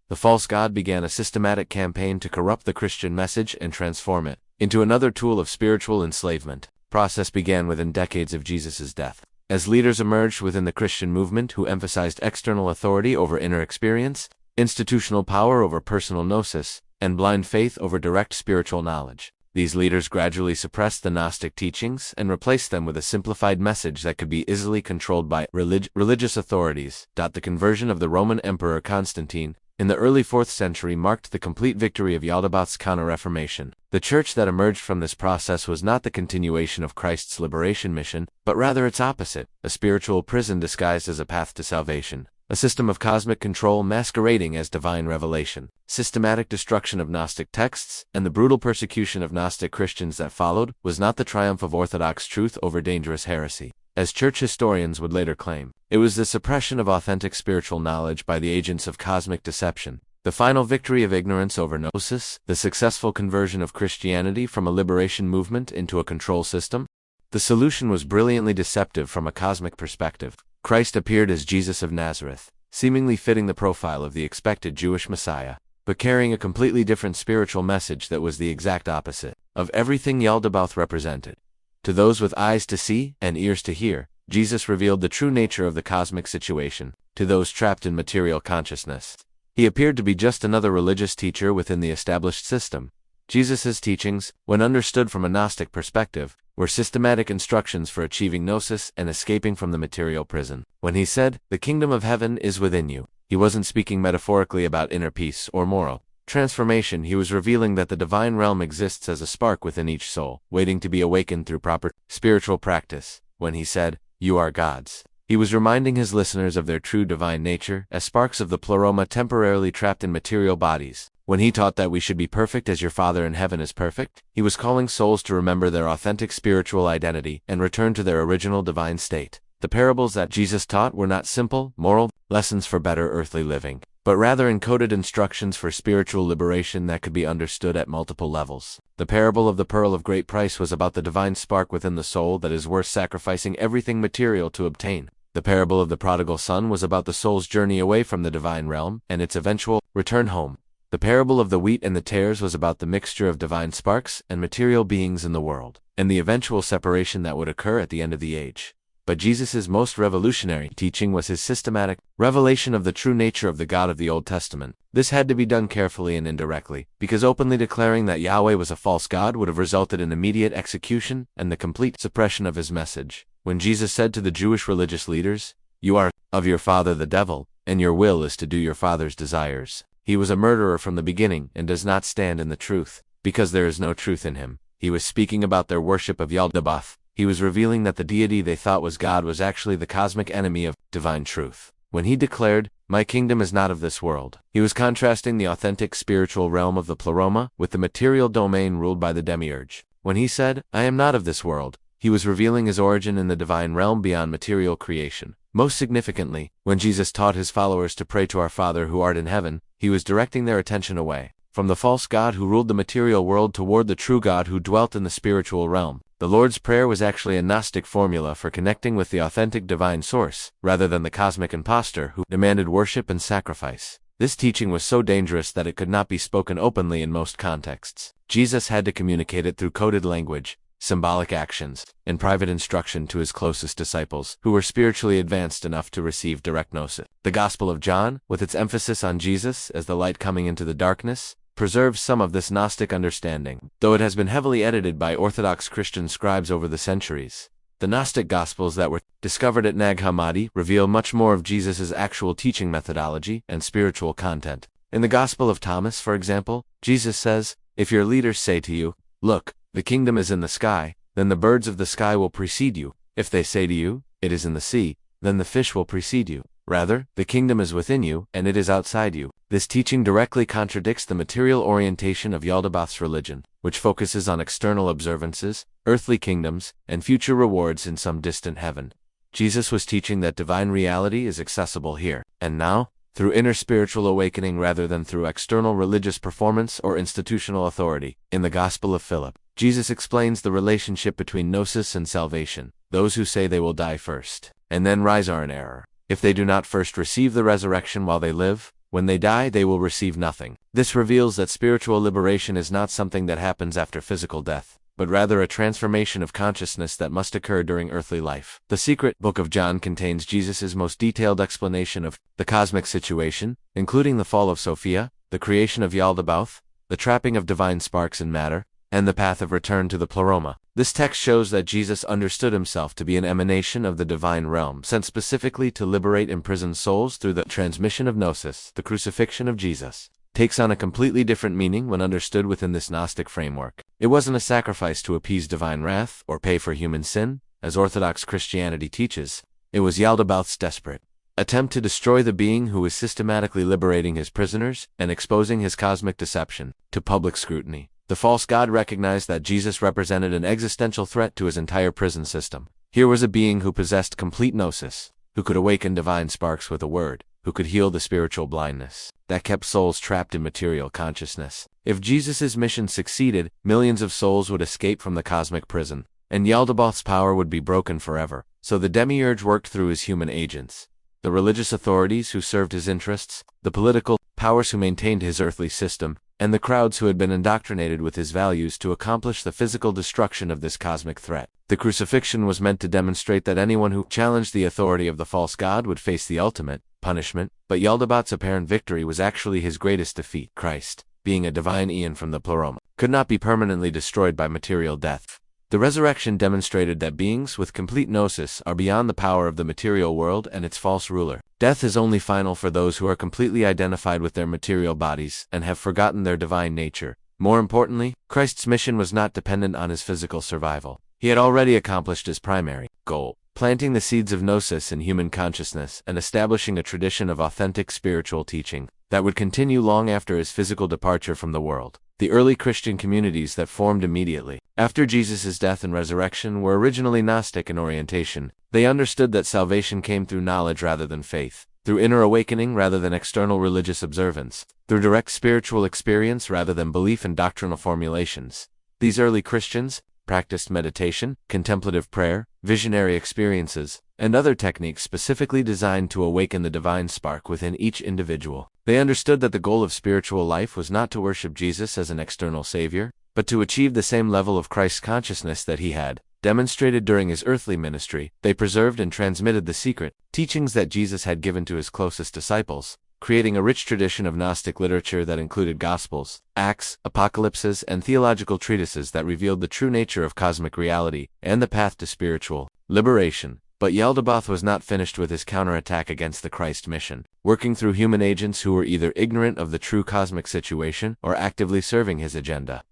The false god began a systematic campaign to corrupt the Christian message and transform it into another tool of spiritual enslavement. The process began within decades of Jesus' death, as leaders emerged within the Christian movement who emphasized external authority over inner experience, institutional power over personal gnosis, and blind faith over direct spiritual knowledge. These leaders gradually suppressed the Gnostic teachings and replaced them with a simplified message that could be easily controlled by religious authorities. The conversion of the Roman Emperor Constantine in the early 4th century marked the complete victory of Yaldabaoth's counter-reformation. The church that emerged from this process was not the continuation of Christ's liberation mission, but rather its opposite, a spiritual prison disguised as a path to salvation. A system of cosmic control masquerading as divine revelation. Systematic destruction of Gnostic texts and the brutal persecution of Gnostic Christians that followed was not the triumph of orthodox truth over dangerous heresy, as church historians would later claim. It was the suppression of authentic spiritual knowledge by the agents of cosmic deception. The final victory of ignorance over gnosis, the successful conversion of Christianity from a liberation movement into a control system. The solution was brilliantly deceptive from a cosmic perspective. Christ appeared as Jesus of Nazareth, seemingly fitting the profile of the expected Jewish Messiah, but carrying a completely different spiritual message that was the exact opposite of everything Yaldabaoth represented. To those with eyes to see and ears to hear, Jesus revealed the true nature of the cosmic situation. To those trapped in material consciousness, he appeared to be just another religious teacher within the established system. Jesus' teachings, when understood from a Gnostic perspective, were systematic instructions for achieving gnosis and escaping from the material prison. When he said, "The kingdom of heaven is within you," he wasn't speaking metaphorically about inner peace or moral transformation. He was revealing that the divine realm exists as a spark within each soul, waiting to be awakened through proper spiritual practice. When he said, "You are gods," he was reminding his listeners of their true divine nature as sparks of the pleroma temporarily trapped in material bodies. When he taught that we should be perfect as your Father in heaven is perfect, he was calling souls to remember their authentic spiritual identity and return to their original divine state. The parables that Jesus taught were not simple, moral lessons for better earthly living, but rather encoded instructions for spiritual liberation that could be understood at multiple levels. The parable of the pearl of great price was about the divine spark within the soul that is worth sacrificing everything material to obtain. The parable of the prodigal son was about the soul's journey away from the divine realm and its eventual return home. The parable of the wheat and the tares was about the mixture of divine sparks and material beings in the world, and the eventual separation that would occur at the end of the age. But Jesus' most revolutionary teaching was his systematic revelation of the true nature of the God of the Old Testament. This had to be done carefully and indirectly, because openly declaring that Yahweh was a false god would have resulted in immediate execution and the complete suppression of his message. When Jesus said to the Jewish religious leaders, "You are of your father the devil, and your will is to do your father's desires," he was a murderer from the beginning and does not stand in the truth, because there is no truth in him. He was speaking about their worship of Yaldabaoth. He was revealing that the deity they thought was God was actually the cosmic enemy of divine truth. When he declared, "My kingdom is not of this world," he was contrasting the authentic spiritual realm of the pleroma with the material domain ruled by the demiurge. When he said, "I am not of this world," he was revealing his origin in the divine realm beyond material creation. Most significantly, when Jesus taught his followers to pray to our Father who art in heaven, he was directing their attention away from the false god who ruled the material world toward the true God who dwelt in the spiritual realm. The Lord's Prayer was actually a Gnostic formula for connecting with the authentic divine source, rather than the cosmic impostor who demanded worship and sacrifice. This teaching was so dangerous that it could not be spoken openly in most contexts. Jesus had to communicate it through coded language, symbolic actions, and private instruction to his closest disciples, who were spiritually advanced enough to receive direct gnosis. The Gospel of John, with its emphasis on Jesus as the light coming into the darkness, preserves some of this Gnostic understanding, though it has been heavily edited by Orthodox Christian scribes over the centuries. The Gnostic Gospels that were discovered at Nag Hammadi reveal much more of Jesus' actual teaching methodology and spiritual content. In the Gospel of Thomas, for example, Jesus says, "If your leaders say to you, 'Look, the kingdom is in the sky,' then the birds of the sky will precede you. If they say to you, 'It is in the sea,' then the fish will precede you. Rather, the kingdom is within you, and it is outside you." This teaching directly contradicts the material orientation of Yaldabaoth's religion, which focuses on external observances, earthly kingdoms, and future rewards in some distant heaven. Jesus was teaching that divine reality is accessible here and now, through inner spiritual awakening rather than through external religious performance or institutional authority. In the Gospel of Philip, Jesus explains the relationship between gnosis and salvation. Those who say they will die first and then rise are in error. If they do not first receive the resurrection while they live, when they die they will receive nothing. This reveals that spiritual liberation is not something that happens after physical death, but rather a transformation of consciousness that must occur during earthly life. The Secret Book of John contains Jesus' most detailed explanation of the cosmic situation, including the fall of Sophia, the creation of Yaldabaoth, the trapping of divine sparks in matter, and the path of return to the pleroma. This text shows that Jesus understood himself to be an emanation of the divine realm, sent specifically to liberate imprisoned souls through the transmission of gnosis. The crucifixion of Jesus takes on a completely different meaning when understood within this Gnostic framework. It wasn't a sacrifice to appease divine wrath or pay for human sin, as Orthodox Christianity teaches. It was Yaldabaoth's desperate attempt to destroy the being who was systematically liberating his prisoners and exposing his cosmic deception to public scrutiny. The false god recognized that Jesus represented an existential threat to his entire prison system. Here was a being who possessed complete gnosis, who could awaken divine sparks with a word, who could heal the spiritual blindness that kept souls trapped in material consciousness. If Jesus' mission succeeded, millions of souls would escape from the cosmic prison, and Yaldabaoth's power would be broken forever. So the demiurge worked through his human agents, the religious authorities who served his interests, the political powers who maintained his earthly system, and the crowds who had been indoctrinated with his values to accomplish the physical destruction of this cosmic threat. The crucifixion was meant to demonstrate that anyone who challenged the authority of the false god would face the ultimate punishment, but Yaldabaoth's apparent victory was actually his greatest defeat. Christ, being a divine eon from the pleroma, could not be permanently destroyed by material death. The resurrection demonstrated that beings with complete gnosis are beyond the power of the material world and its false ruler. Death is only final for those who are completely identified with their material bodies and have forgotten their divine nature. More importantly, Christ's mission was not dependent on his physical survival. He had already accomplished his primary goal, planting the seeds of gnosis in human consciousness and establishing a tradition of authentic spiritual teaching that would continue long after his physical departure from the world. The early Christian communities that formed immediately after Jesus' death and resurrection were originally Gnostic in orientation. They understood that salvation came through knowledge rather than faith, through inner awakening rather than external religious observance, through direct spiritual experience rather than belief in doctrinal formulations. These early Christians practiced meditation, contemplative prayer, visionary experiences, and other techniques specifically designed to awaken the divine spark within each individual. They understood that the goal of spiritual life was not to worship Jesus as an external savior, but to achieve the same level of Christ consciousness that he had demonstrated during his earthly ministry. They preserved and transmitted the secret teachings that Jesus had given to his closest disciples, creating a rich tradition of Gnostic literature that included Gospels, Acts, Apocalypses, and theological treatises that revealed the true nature of cosmic reality and the path to spiritual liberation. But Yaldabaoth was not finished with his counterattack against the Christ mission, working through human agents who were either ignorant of the true cosmic situation or actively serving his agenda.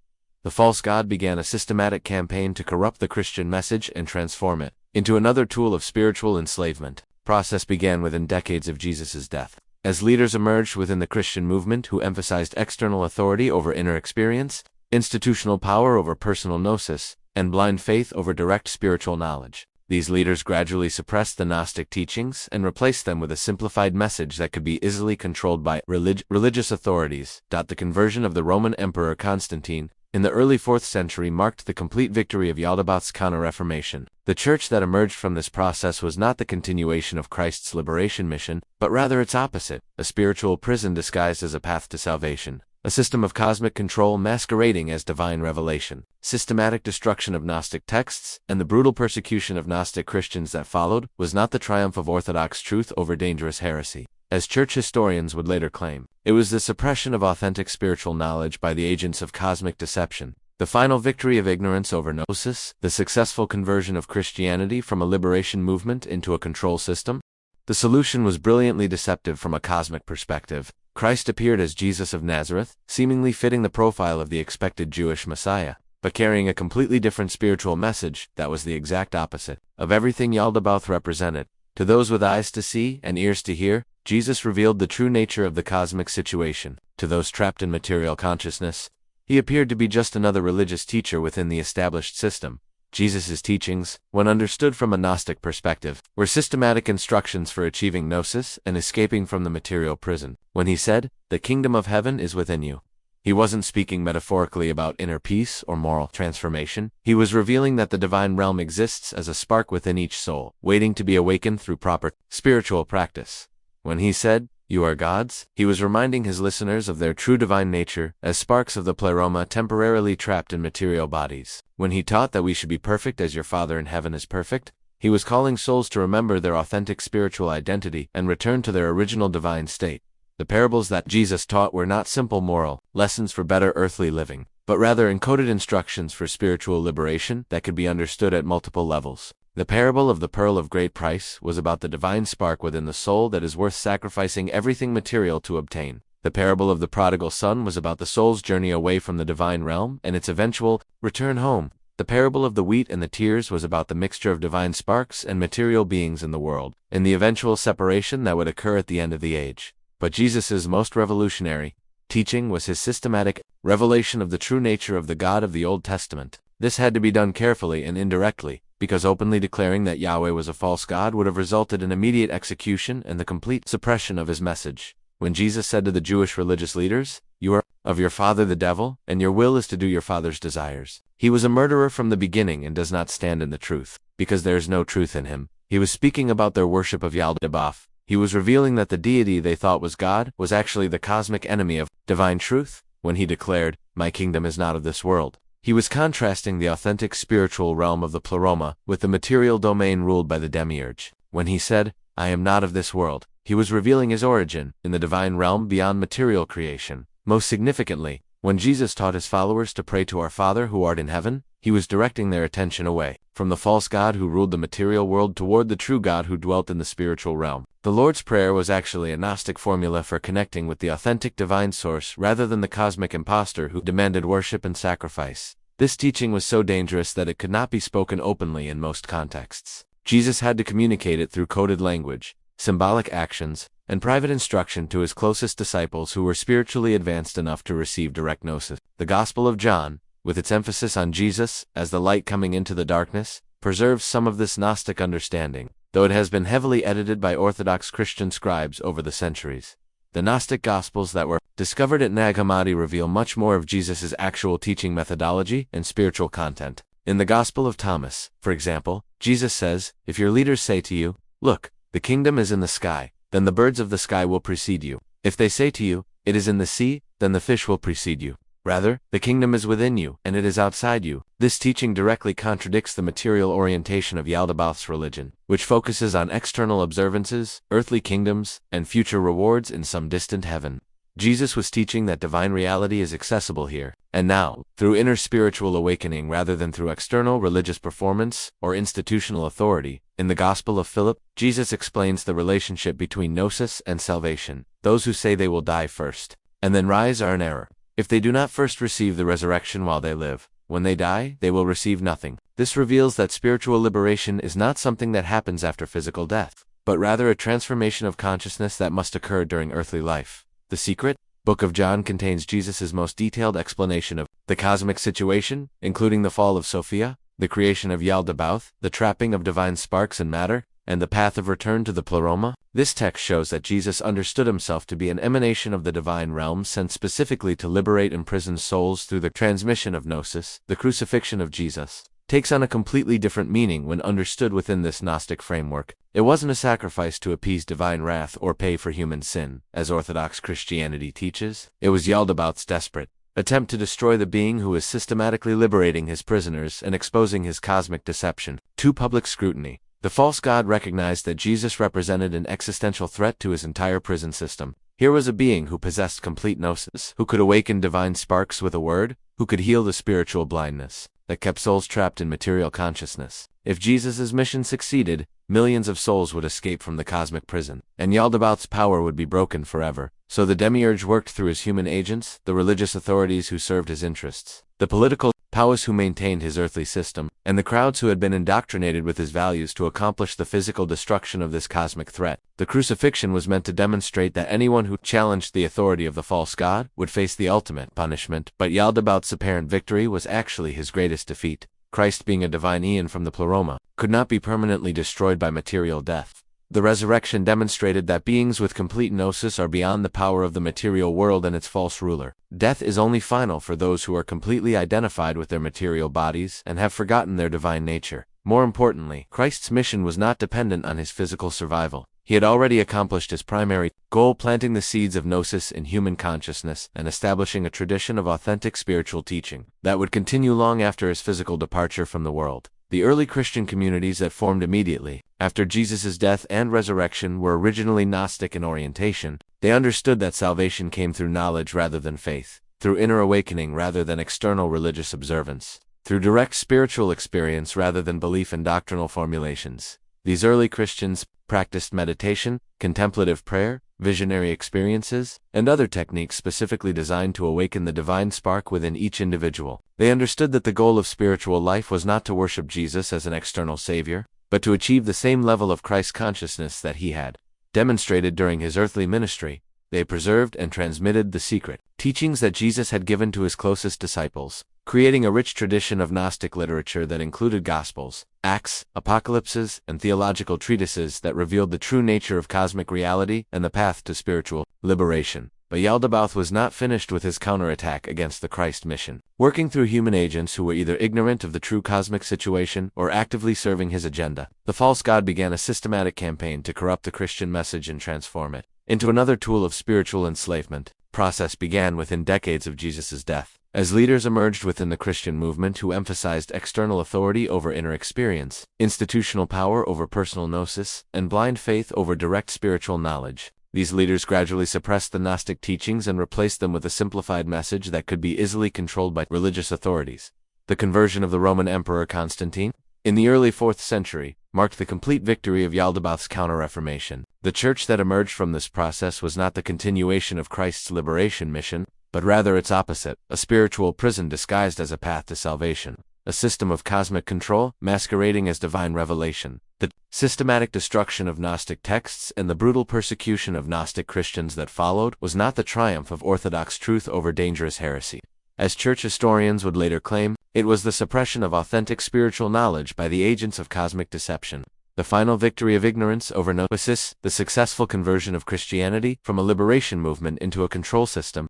The false god began a systematic campaign to corrupt the Christian message and transform it into another tool of spiritual enslavement. The process began within decades of Jesus' death. As leaders emerged within the Christian movement who emphasized external authority over inner experience, institutional power over personal gnosis, and blind faith over direct spiritual knowledge, these leaders gradually suppressed the Gnostic teachings and replaced them with a simplified message that could be easily controlled by religious authorities. The conversion of the Roman Emperor Constantine in the early 4th century marked the complete victory of Yaldabaoth's Counter-Reformation. The church that emerged from this process was not the continuation of Christ's liberation mission, but rather its opposite, a spiritual prison disguised as a path to salvation. A system of cosmic control masquerading as divine revelation. Systematic destruction of Gnostic texts, and the brutal persecution of Gnostic Christians that followed, was not the triumph of orthodox truth over dangerous heresy. As church historians would later claim, it was the suppression of authentic spiritual knowledge by the agents of cosmic deception. The final victory of ignorance over Gnosis, the successful conversion of Christianity from a liberation movement into a control system. The solution was brilliantly deceptive from a cosmic perspective. Christ appeared as Jesus of Nazareth, seemingly fitting the profile of the expected Jewish Messiah, but carrying a completely different spiritual message that was the exact opposite of everything Yaldabaoth represented. To those with eyes to see and ears to hear, Jesus revealed the true nature of the cosmic situation. To those trapped in material consciousness, he appeared to be just another religious teacher within the established system. Jesus' teachings, when understood from a Gnostic perspective, were systematic instructions for achieving Gnosis and escaping from the material prison. When he said, "The kingdom of heaven is within you," he wasn't speaking metaphorically about inner peace or moral transformation. He was revealing that the divine realm exists as a spark within each soul, waiting to be awakened through proper spiritual practice. When he said, "You are gods," he was reminding his listeners of their true divine nature as sparks of the pleroma temporarily trapped in material bodies. When he taught that we should be perfect as your Father in heaven is perfect, he was calling souls to remember their authentic spiritual identity and return to their original divine state. The parables that Jesus taught were not simple moral lessons for better earthly living, but rather encoded instructions for spiritual liberation that could be understood at multiple levels. The parable of the pearl of great price was about the divine spark within the soul that is worth sacrificing everything material to obtain. The parable of the prodigal son was about the soul's journey away from the divine realm and its eventual return home. The parable of the wheat and the tears was about the mixture of divine sparks and material beings in the world, and the eventual separation that would occur at the end of the age. But Jesus' most revolutionary teaching was his systematic revelation of the true nature of the God of the Old Testament. This had to be done carefully and indirectly, because openly declaring that Yahweh was a false god would have resulted in immediate execution and the complete suppression of his message. When Jesus said to the Jewish religious leaders, "You are of your father the devil, and your will is to do your father's desires," he was a murderer from the beginning and does not stand in the truth, because there is no truth in him. He was speaking about their worship of Yaldabaoth. He was revealing that the deity they thought was God was actually the cosmic enemy of divine truth. When he declared, "My kingdom is not of this world," he was contrasting the authentic spiritual realm of the pleroma with the material domain ruled by the demiurge. When he said, "I am not of this world," he was revealing his origin in the divine realm beyond material creation. Most significantly, when Jesus taught his followers to pray to our Father who art in heaven, he was directing their attention away from the false god who ruled the material world toward the true God who dwelt in the spiritual realm. The Lord's Prayer was actually a Gnostic formula for connecting with the authentic divine source rather than the cosmic impostor who demanded worship and sacrifice. This teaching was so dangerous that it could not be spoken openly in most contexts. Jesus had to communicate it through coded language, symbolic actions, and private instruction to his closest disciples who were spiritually advanced enough to receive direct gnosis. The Gospel of John, with its emphasis on Jesus as the light coming into the darkness, preserves some of this Gnostic understanding, though it has been heavily edited by Orthodox Christian scribes over the centuries. The Gnostic Gospels that were discovered at Nag Hammadi reveal much more of Jesus' actual teaching methodology and spiritual content. In the Gospel of Thomas, for example, Jesus says, "If your leaders say to you, 'Look, the kingdom is in the sky,' then the birds of the sky will precede you. If they say to you, 'It is in the sea,' then the fish will precede you. Rather, the kingdom is within you, and it is outside you." This teaching directly contradicts the material orientation of Yaldabaoth's religion, which focuses on external observances, earthly kingdoms, and future rewards in some distant heaven. Jesus was teaching that divine reality is accessible here, and now, through inner spiritual awakening rather than through external religious performance or institutional authority. In the Gospel of Philip, Jesus explains the relationship between gnosis and salvation. Those who say they will die first and then rise are in error. If they do not first receive the resurrection while they live, when they die, they will receive nothing. This reveals that spiritual liberation is not something that happens after physical death, but rather a transformation of consciousness that must occur during earthly life. The Secret Book of John contains Jesus' most detailed explanation of the cosmic situation, including the fall of Sophia, the creation of Yaldabaoth, the trapping of divine sparks in matter, and the path of return to the pleroma? This text shows that Jesus understood himself to be an emanation of the divine realm sent specifically to liberate imprisoned souls through the transmission of Gnosis. The crucifixion of Jesus takes on a completely different meaning when understood within this Gnostic framework. It wasn't a sacrifice to appease divine wrath or pay for human sin, as Orthodox Christianity teaches. It was Yaldabaoth's desperate attempt to destroy the being who is systematically liberating his prisoners and exposing his cosmic deception to public scrutiny. The false god recognized that Jesus represented an existential threat to his entire prison system. Here was a being who possessed complete gnosis, who could awaken divine sparks with a word, who could heal the spiritual blindness that kept souls trapped in material consciousness. If Jesus' mission succeeded, millions of souls would escape from the cosmic prison, and Yaldabaoth's power would be broken forever. So the demiurge worked through his human agents, the religious authorities who served his interests, the political powers who maintained his earthly system, and the crowds who had been indoctrinated with his values to accomplish the physical destruction of this cosmic threat. The crucifixion was meant to demonstrate that anyone who challenged the authority of the false god would face the ultimate punishment, but Yaldabaoth's apparent victory was actually his greatest defeat. Christ, being a divine eon from the pleroma, could not be permanently destroyed by material death. The resurrection demonstrated that beings with complete gnosis are beyond the power of the material world and its false ruler. Death is only final for those who are completely identified with their material bodies and have forgotten their divine nature. More importantly, Christ's mission was not dependent on his physical survival. He had already accomplished his primary goal, planting the seeds of gnosis in human consciousness and establishing a tradition of authentic spiritual teaching that would continue long after his physical departure from the world. The early Christian communities that formed immediately after Jesus' death and resurrection were originally Gnostic in orientation. They understood that salvation came through knowledge rather than faith, through inner awakening rather than external religious observance, through direct spiritual experience rather than belief in doctrinal formulations. These early Christians practiced meditation, contemplative prayer, visionary experiences, and other techniques specifically designed to awaken the divine spark within each individual. They understood that the goal of spiritual life was not to worship Jesus as an external savior, but to achieve the same level of Christ consciousness that he had demonstrated during his earthly ministry. They preserved and transmitted the secret teachings that Jesus had given to his closest disciples, creating a rich tradition of Gnostic literature that included Gospels, Acts, Apocalypses, and theological treatises that revealed the true nature of cosmic reality and the path to spiritual liberation. But Yaldabaoth was not finished with his counterattack against the Christ mission. Working through human agents who were either ignorant of the true cosmic situation or actively serving his agenda, the false god began a systematic campaign to corrupt the Christian message and transform it into another tool of spiritual enslavement. Process began within decades of Jesus' death, as leaders emerged within the Christian movement who emphasized external authority over inner experience, institutional power over personal gnosis, and blind faith over direct spiritual knowledge. These leaders gradually suppressed the Gnostic teachings and replaced them with a simplified message that could be easily controlled by religious authorities. The conversion of the Roman Emperor Constantine, in the early 4th century, marked the complete victory of Yaldabaoth's counter-reformation. The church that emerged from this process was not the continuation of Christ's liberation mission, but rather its opposite, a spiritual prison disguised as a path to salvation, a system of cosmic control masquerading as divine revelation. The systematic destruction of Gnostic texts and the brutal persecution of Gnostic Christians that followed was not the triumph of orthodox truth over dangerous heresy. As church historians would later claim, it was the suppression of authentic spiritual knowledge by the agents of cosmic deception. The final victory of ignorance over gnosis, the successful conversion of Christianity from a liberation movement into a control system.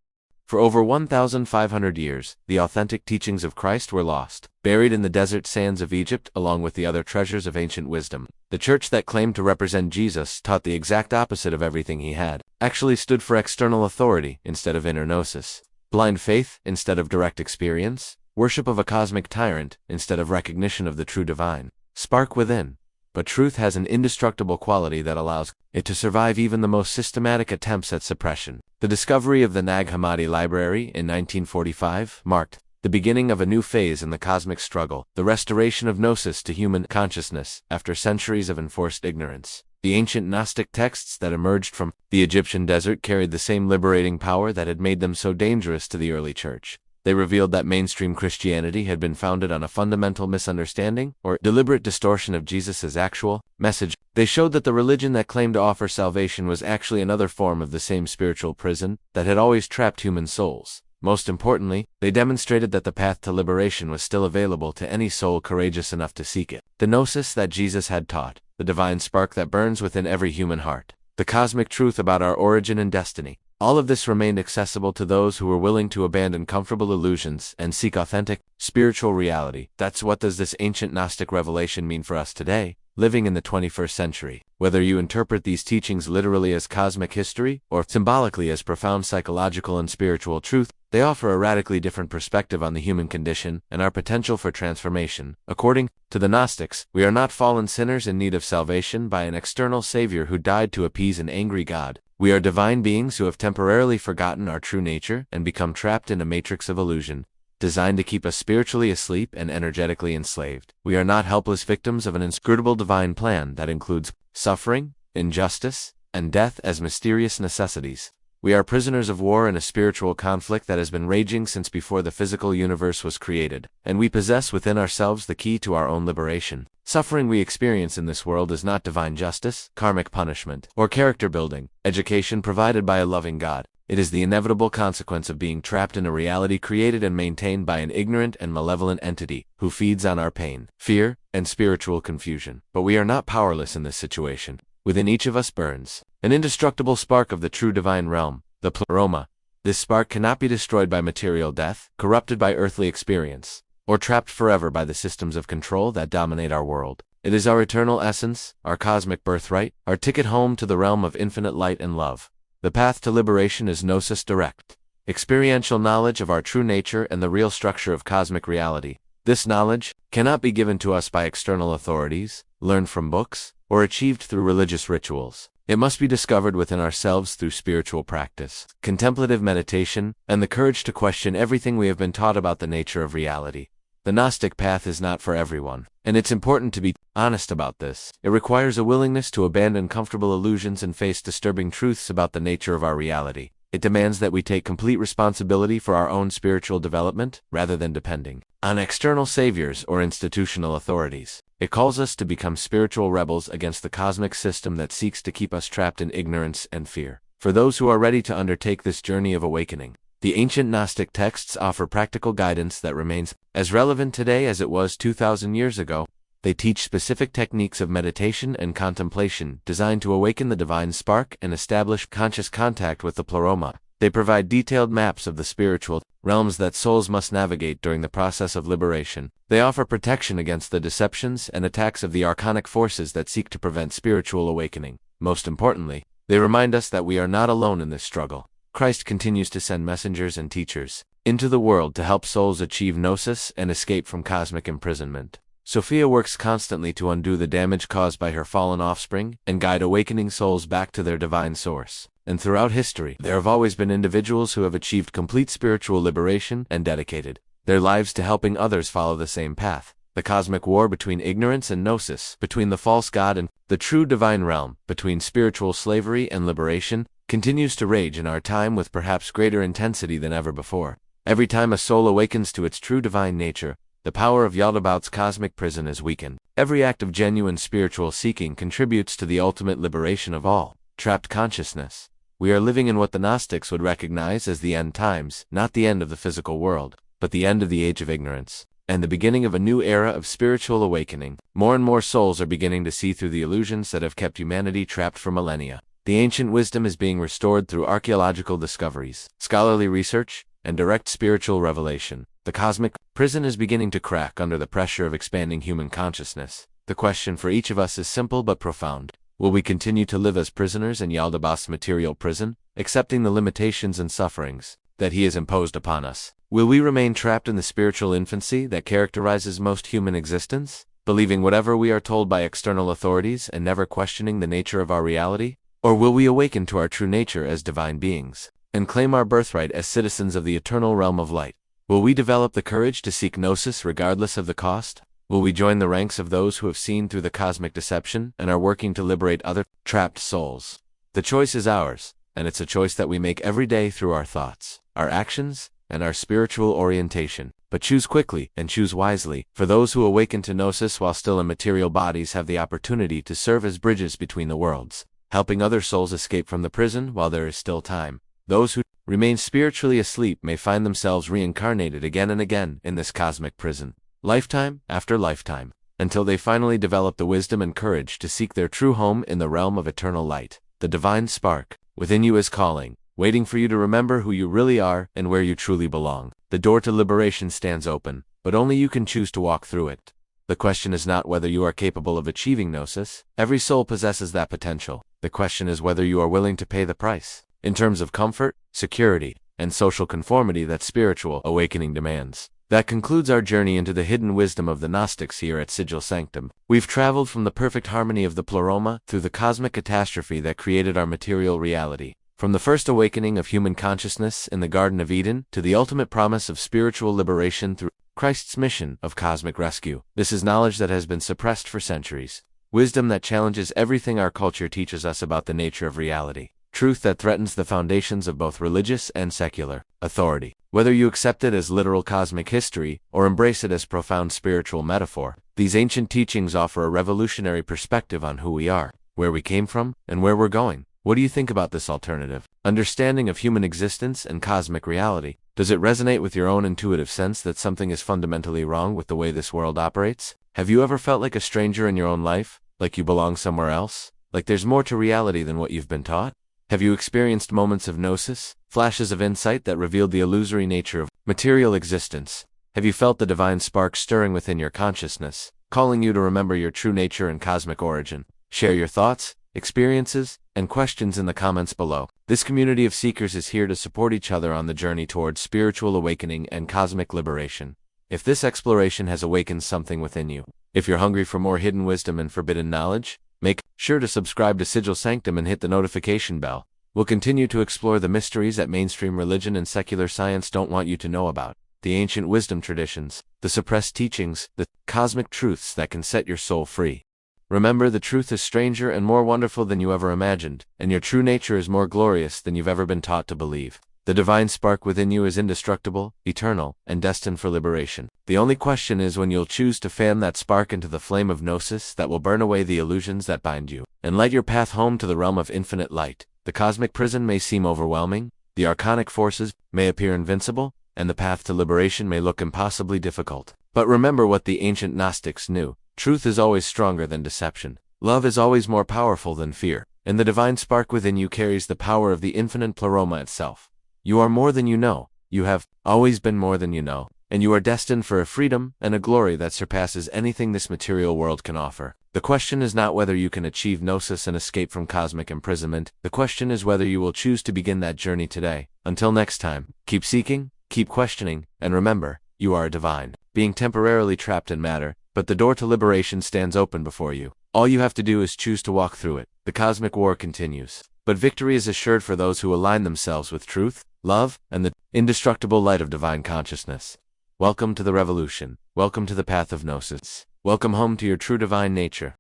For over 1,500 years, the authentic teachings of Christ were lost, buried in the desert sands of Egypt along with the other treasures of ancient wisdom. The church that claimed to represent Jesus taught the exact opposite of everything he had, actually stood for external authority instead of inner gnosis, blind faith instead of direct experience, worship of a cosmic tyrant instead of recognition of the true divine spark within. But truth has an indestructible quality that allows it to survive even the most systematic attempts at suppression. The discovery of the Nag Hammadi Library in 1945 marked the beginning of a new phase in the cosmic struggle, the restoration of gnosis to human consciousness after centuries of enforced ignorance. The ancient Gnostic texts that emerged from the Egyptian desert carried the same liberating power that had made them so dangerous to the early church. They revealed that mainstream Christianity had been founded on a fundamental misunderstanding or deliberate distortion of Jesus' actual message. They showed that the religion that claimed to offer salvation was actually another form of the same spiritual prison that had always trapped human souls. Most importantly, they demonstrated that the path to liberation was still available to any soul courageous enough to seek it. The gnosis that Jesus had taught, the divine spark that burns within every human heart, the cosmic truth about our origin and destiny, all of this remained accessible to those who were willing to abandon comfortable illusions and seek authentic, spiritual reality. That's what does this ancient Gnostic revelation mean for us today, living in the 21st century. Whether you interpret these teachings literally as cosmic history or symbolically as profound psychological and spiritual truth, they offer a radically different perspective on the human condition and our potential for transformation. According to the Gnostics, we are not fallen sinners in need of salvation by an external savior who died to appease an angry God. We are divine beings who have temporarily forgotten our true nature and become trapped in a matrix of illusion, designed to keep us spiritually asleep and energetically enslaved. We are not helpless victims of an inscrutable divine plan that includes suffering, injustice, and death as mysterious necessities. We are prisoners of war in a spiritual conflict that has been raging since before the physical universe was created, and we possess within ourselves the key to our own liberation. Suffering we experience in this world is not divine justice, karmic punishment, or character building, education provided by a loving God. It is the inevitable consequence of being trapped in a reality created and maintained by an ignorant and malevolent entity who feeds on our pain, fear, and spiritual confusion. But we are not powerless in this situation. Within each of us burns an indestructible spark of the true divine realm, the pleroma. This spark cannot be destroyed by material death, corrupted by earthly experience, or trapped forever by the systems of control that dominate our world. It is our eternal essence, our cosmic birthright, our ticket home to the realm of infinite light and love. The path to liberation is gnosis direct, experiential knowledge of our true nature and the real structure of cosmic reality. This knowledge cannot be given to us by external authorities, learned from books, or achieved through religious rituals. It must be discovered within ourselves through spiritual practice, contemplative meditation, and the courage to question everything we have been taught about the nature of reality. The Gnostic path is not for everyone, and it's important to be honest about this. It requires a willingness to abandon comfortable illusions and face disturbing truths about the nature of our reality. It demands that we take complete responsibility for our own spiritual development, rather than depending on external saviors or institutional authorities. It calls us to become spiritual rebels against the cosmic system that seeks to keep us trapped in ignorance and fear. For those who are ready to undertake this journey of awakening, the ancient Gnostic texts offer practical guidance that remains as relevant today as it was 2,000 years ago. They teach specific techniques of meditation and contemplation designed to awaken the divine spark and establish conscious contact with the pleroma. They provide detailed maps of the spiritual realms that souls must navigate during the process of liberation. They offer protection against the deceptions and attacks of the archonic forces that seek to prevent spiritual awakening. Most importantly, they remind us that we are not alone in this struggle. Christ continues to send messengers and teachers into the world to help souls achieve gnosis and escape from cosmic imprisonment. Sophia works constantly to undo the damage caused by her fallen offspring and guide awakening souls back to their divine source. And throughout history, there have always been individuals who have achieved complete spiritual liberation and dedicated their lives to helping others follow the same path. The cosmic war between ignorance and gnosis, between the false god and the true divine realm, between spiritual slavery and liberation, continues to rage in our time with perhaps greater intensity than ever before. Every time a soul awakens to its true divine nature, the power of Yaldabaoth's cosmic prison is weakened. Every act of genuine spiritual seeking contributes to the ultimate liberation of all trapped consciousness. We are living in what the Gnostics would recognize as the end times, not the end of the physical world, but the end of the age of ignorance, and the beginning of a new era of spiritual awakening. More and more souls are beginning to see through the illusions that have kept humanity trapped for millennia. The ancient wisdom is being restored through archaeological discoveries, scholarly research, and direct spiritual revelation. The cosmic prison is beginning to crack under the pressure of expanding human consciousness. The question for each of us is simple but profound. Will we continue to live as prisoners in Yaldabaoth's material prison, accepting the limitations and sufferings that he has imposed upon us? Will we remain trapped in the spiritual infancy that characterizes most human existence, believing whatever we are told by external authorities and never questioning the nature of our reality? Or will we awaken to our true nature as divine beings, and claim our birthright as citizens of the eternal realm of light? Will we develop the courage to seek gnosis regardless of the cost? Will we join the ranks of those who have seen through the cosmic deception and are working to liberate other trapped souls? The choice is ours, and it's a choice that we make every day through our thoughts, our actions, and our spiritual orientation. But choose quickly and choose wisely, for those who awaken to gnosis while still in material bodies have the opportunity to serve as bridges between the worlds, helping other souls escape from the prison while there is still time. Those who remain spiritually asleep may find themselves reincarnated again and again in this cosmic prison, lifetime after lifetime, until they finally develop the wisdom and courage to seek their true home in the realm of eternal light. The divine spark within you is calling, waiting for you to remember who you really are and where you truly belong. The door to liberation stands open, but only you can choose to walk through it. The question is not whether you are capable of achieving Gnosis. Every soul possesses that potential. The question is whether you are willing to pay the price, in terms of comfort, security, and social conformity that spiritual awakening demands. That concludes our journey into the hidden wisdom of the Gnostics here at Sigil Sanctum. We've traveled from the perfect harmony of the pleroma through the cosmic catastrophe that created our material reality, from the first awakening of human consciousness in the Garden of Eden to the ultimate promise of spiritual liberation through Christ's mission of cosmic rescue. This is knowledge that has been suppressed for centuries, wisdom that challenges everything our culture teaches us about the nature of reality, truth that threatens the foundations of both religious and secular authority. Whether you accept it as literal cosmic history or embrace it as profound spiritual metaphor, these ancient teachings offer a revolutionary perspective on who we are, where we came from, and where we're going. What do you think about this alternative understanding of human existence and cosmic reality? Does it resonate with your own intuitive sense that something is fundamentally wrong with the way this world operates? Have you ever felt like a stranger in your own life, like you belong somewhere else, like there's more to reality than what you've been taught? Have you experienced moments of gnosis, flashes of insight that revealed the illusory nature of material existence? Have you felt the divine spark stirring within your consciousness, calling you to remember your true nature and cosmic origin? Share your thoughts, experiences, and questions in the comments below. This community of seekers is here to support each other on the journey towards spiritual awakening and cosmic liberation. If this exploration has awakened something within you, if you're hungry for more hidden wisdom and forbidden knowledge, make sure to subscribe to Sigil Sanctum and hit the notification bell. We'll continue to explore the mysteries that mainstream religion and secular science don't want you to know about, the ancient wisdom traditions, the suppressed teachings, the cosmic truths that can set your soul free. Remember, the truth is stranger and more wonderful than you ever imagined, and your true nature is more glorious than you've ever been taught to believe. The divine spark within you is indestructible, eternal, and destined for liberation. The only question is when you'll choose to fan that spark into the flame of Gnosis that will burn away the illusions that bind you, and light your path home to the realm of infinite light. The cosmic prison may seem overwhelming, the archonic forces may appear invincible, and the path to liberation may look impossibly difficult. But remember what the ancient Gnostics knew. Truth is always stronger than deception. Love is always more powerful than fear. And the divine spark within you carries the power of the infinite pleroma itself. You are more than you know. You have always been more than you know. And you are destined for a freedom and a glory that surpasses anything this material world can offer. The question is not whether you can achieve Gnosis and escape from cosmic imprisonment. The question is whether you will choose to begin that journey today. Until next time, keep seeking, keep questioning, and remember, you are a divine being temporarily trapped in matter, but the door to liberation stands open before you. All you have to do is choose to walk through it. The cosmic war continues, but victory is assured for those who align themselves with truth, love, and the indestructible light of divine consciousness. Welcome to the revolution. Welcome to the path of Gnosis. Welcome home to your true divine nature.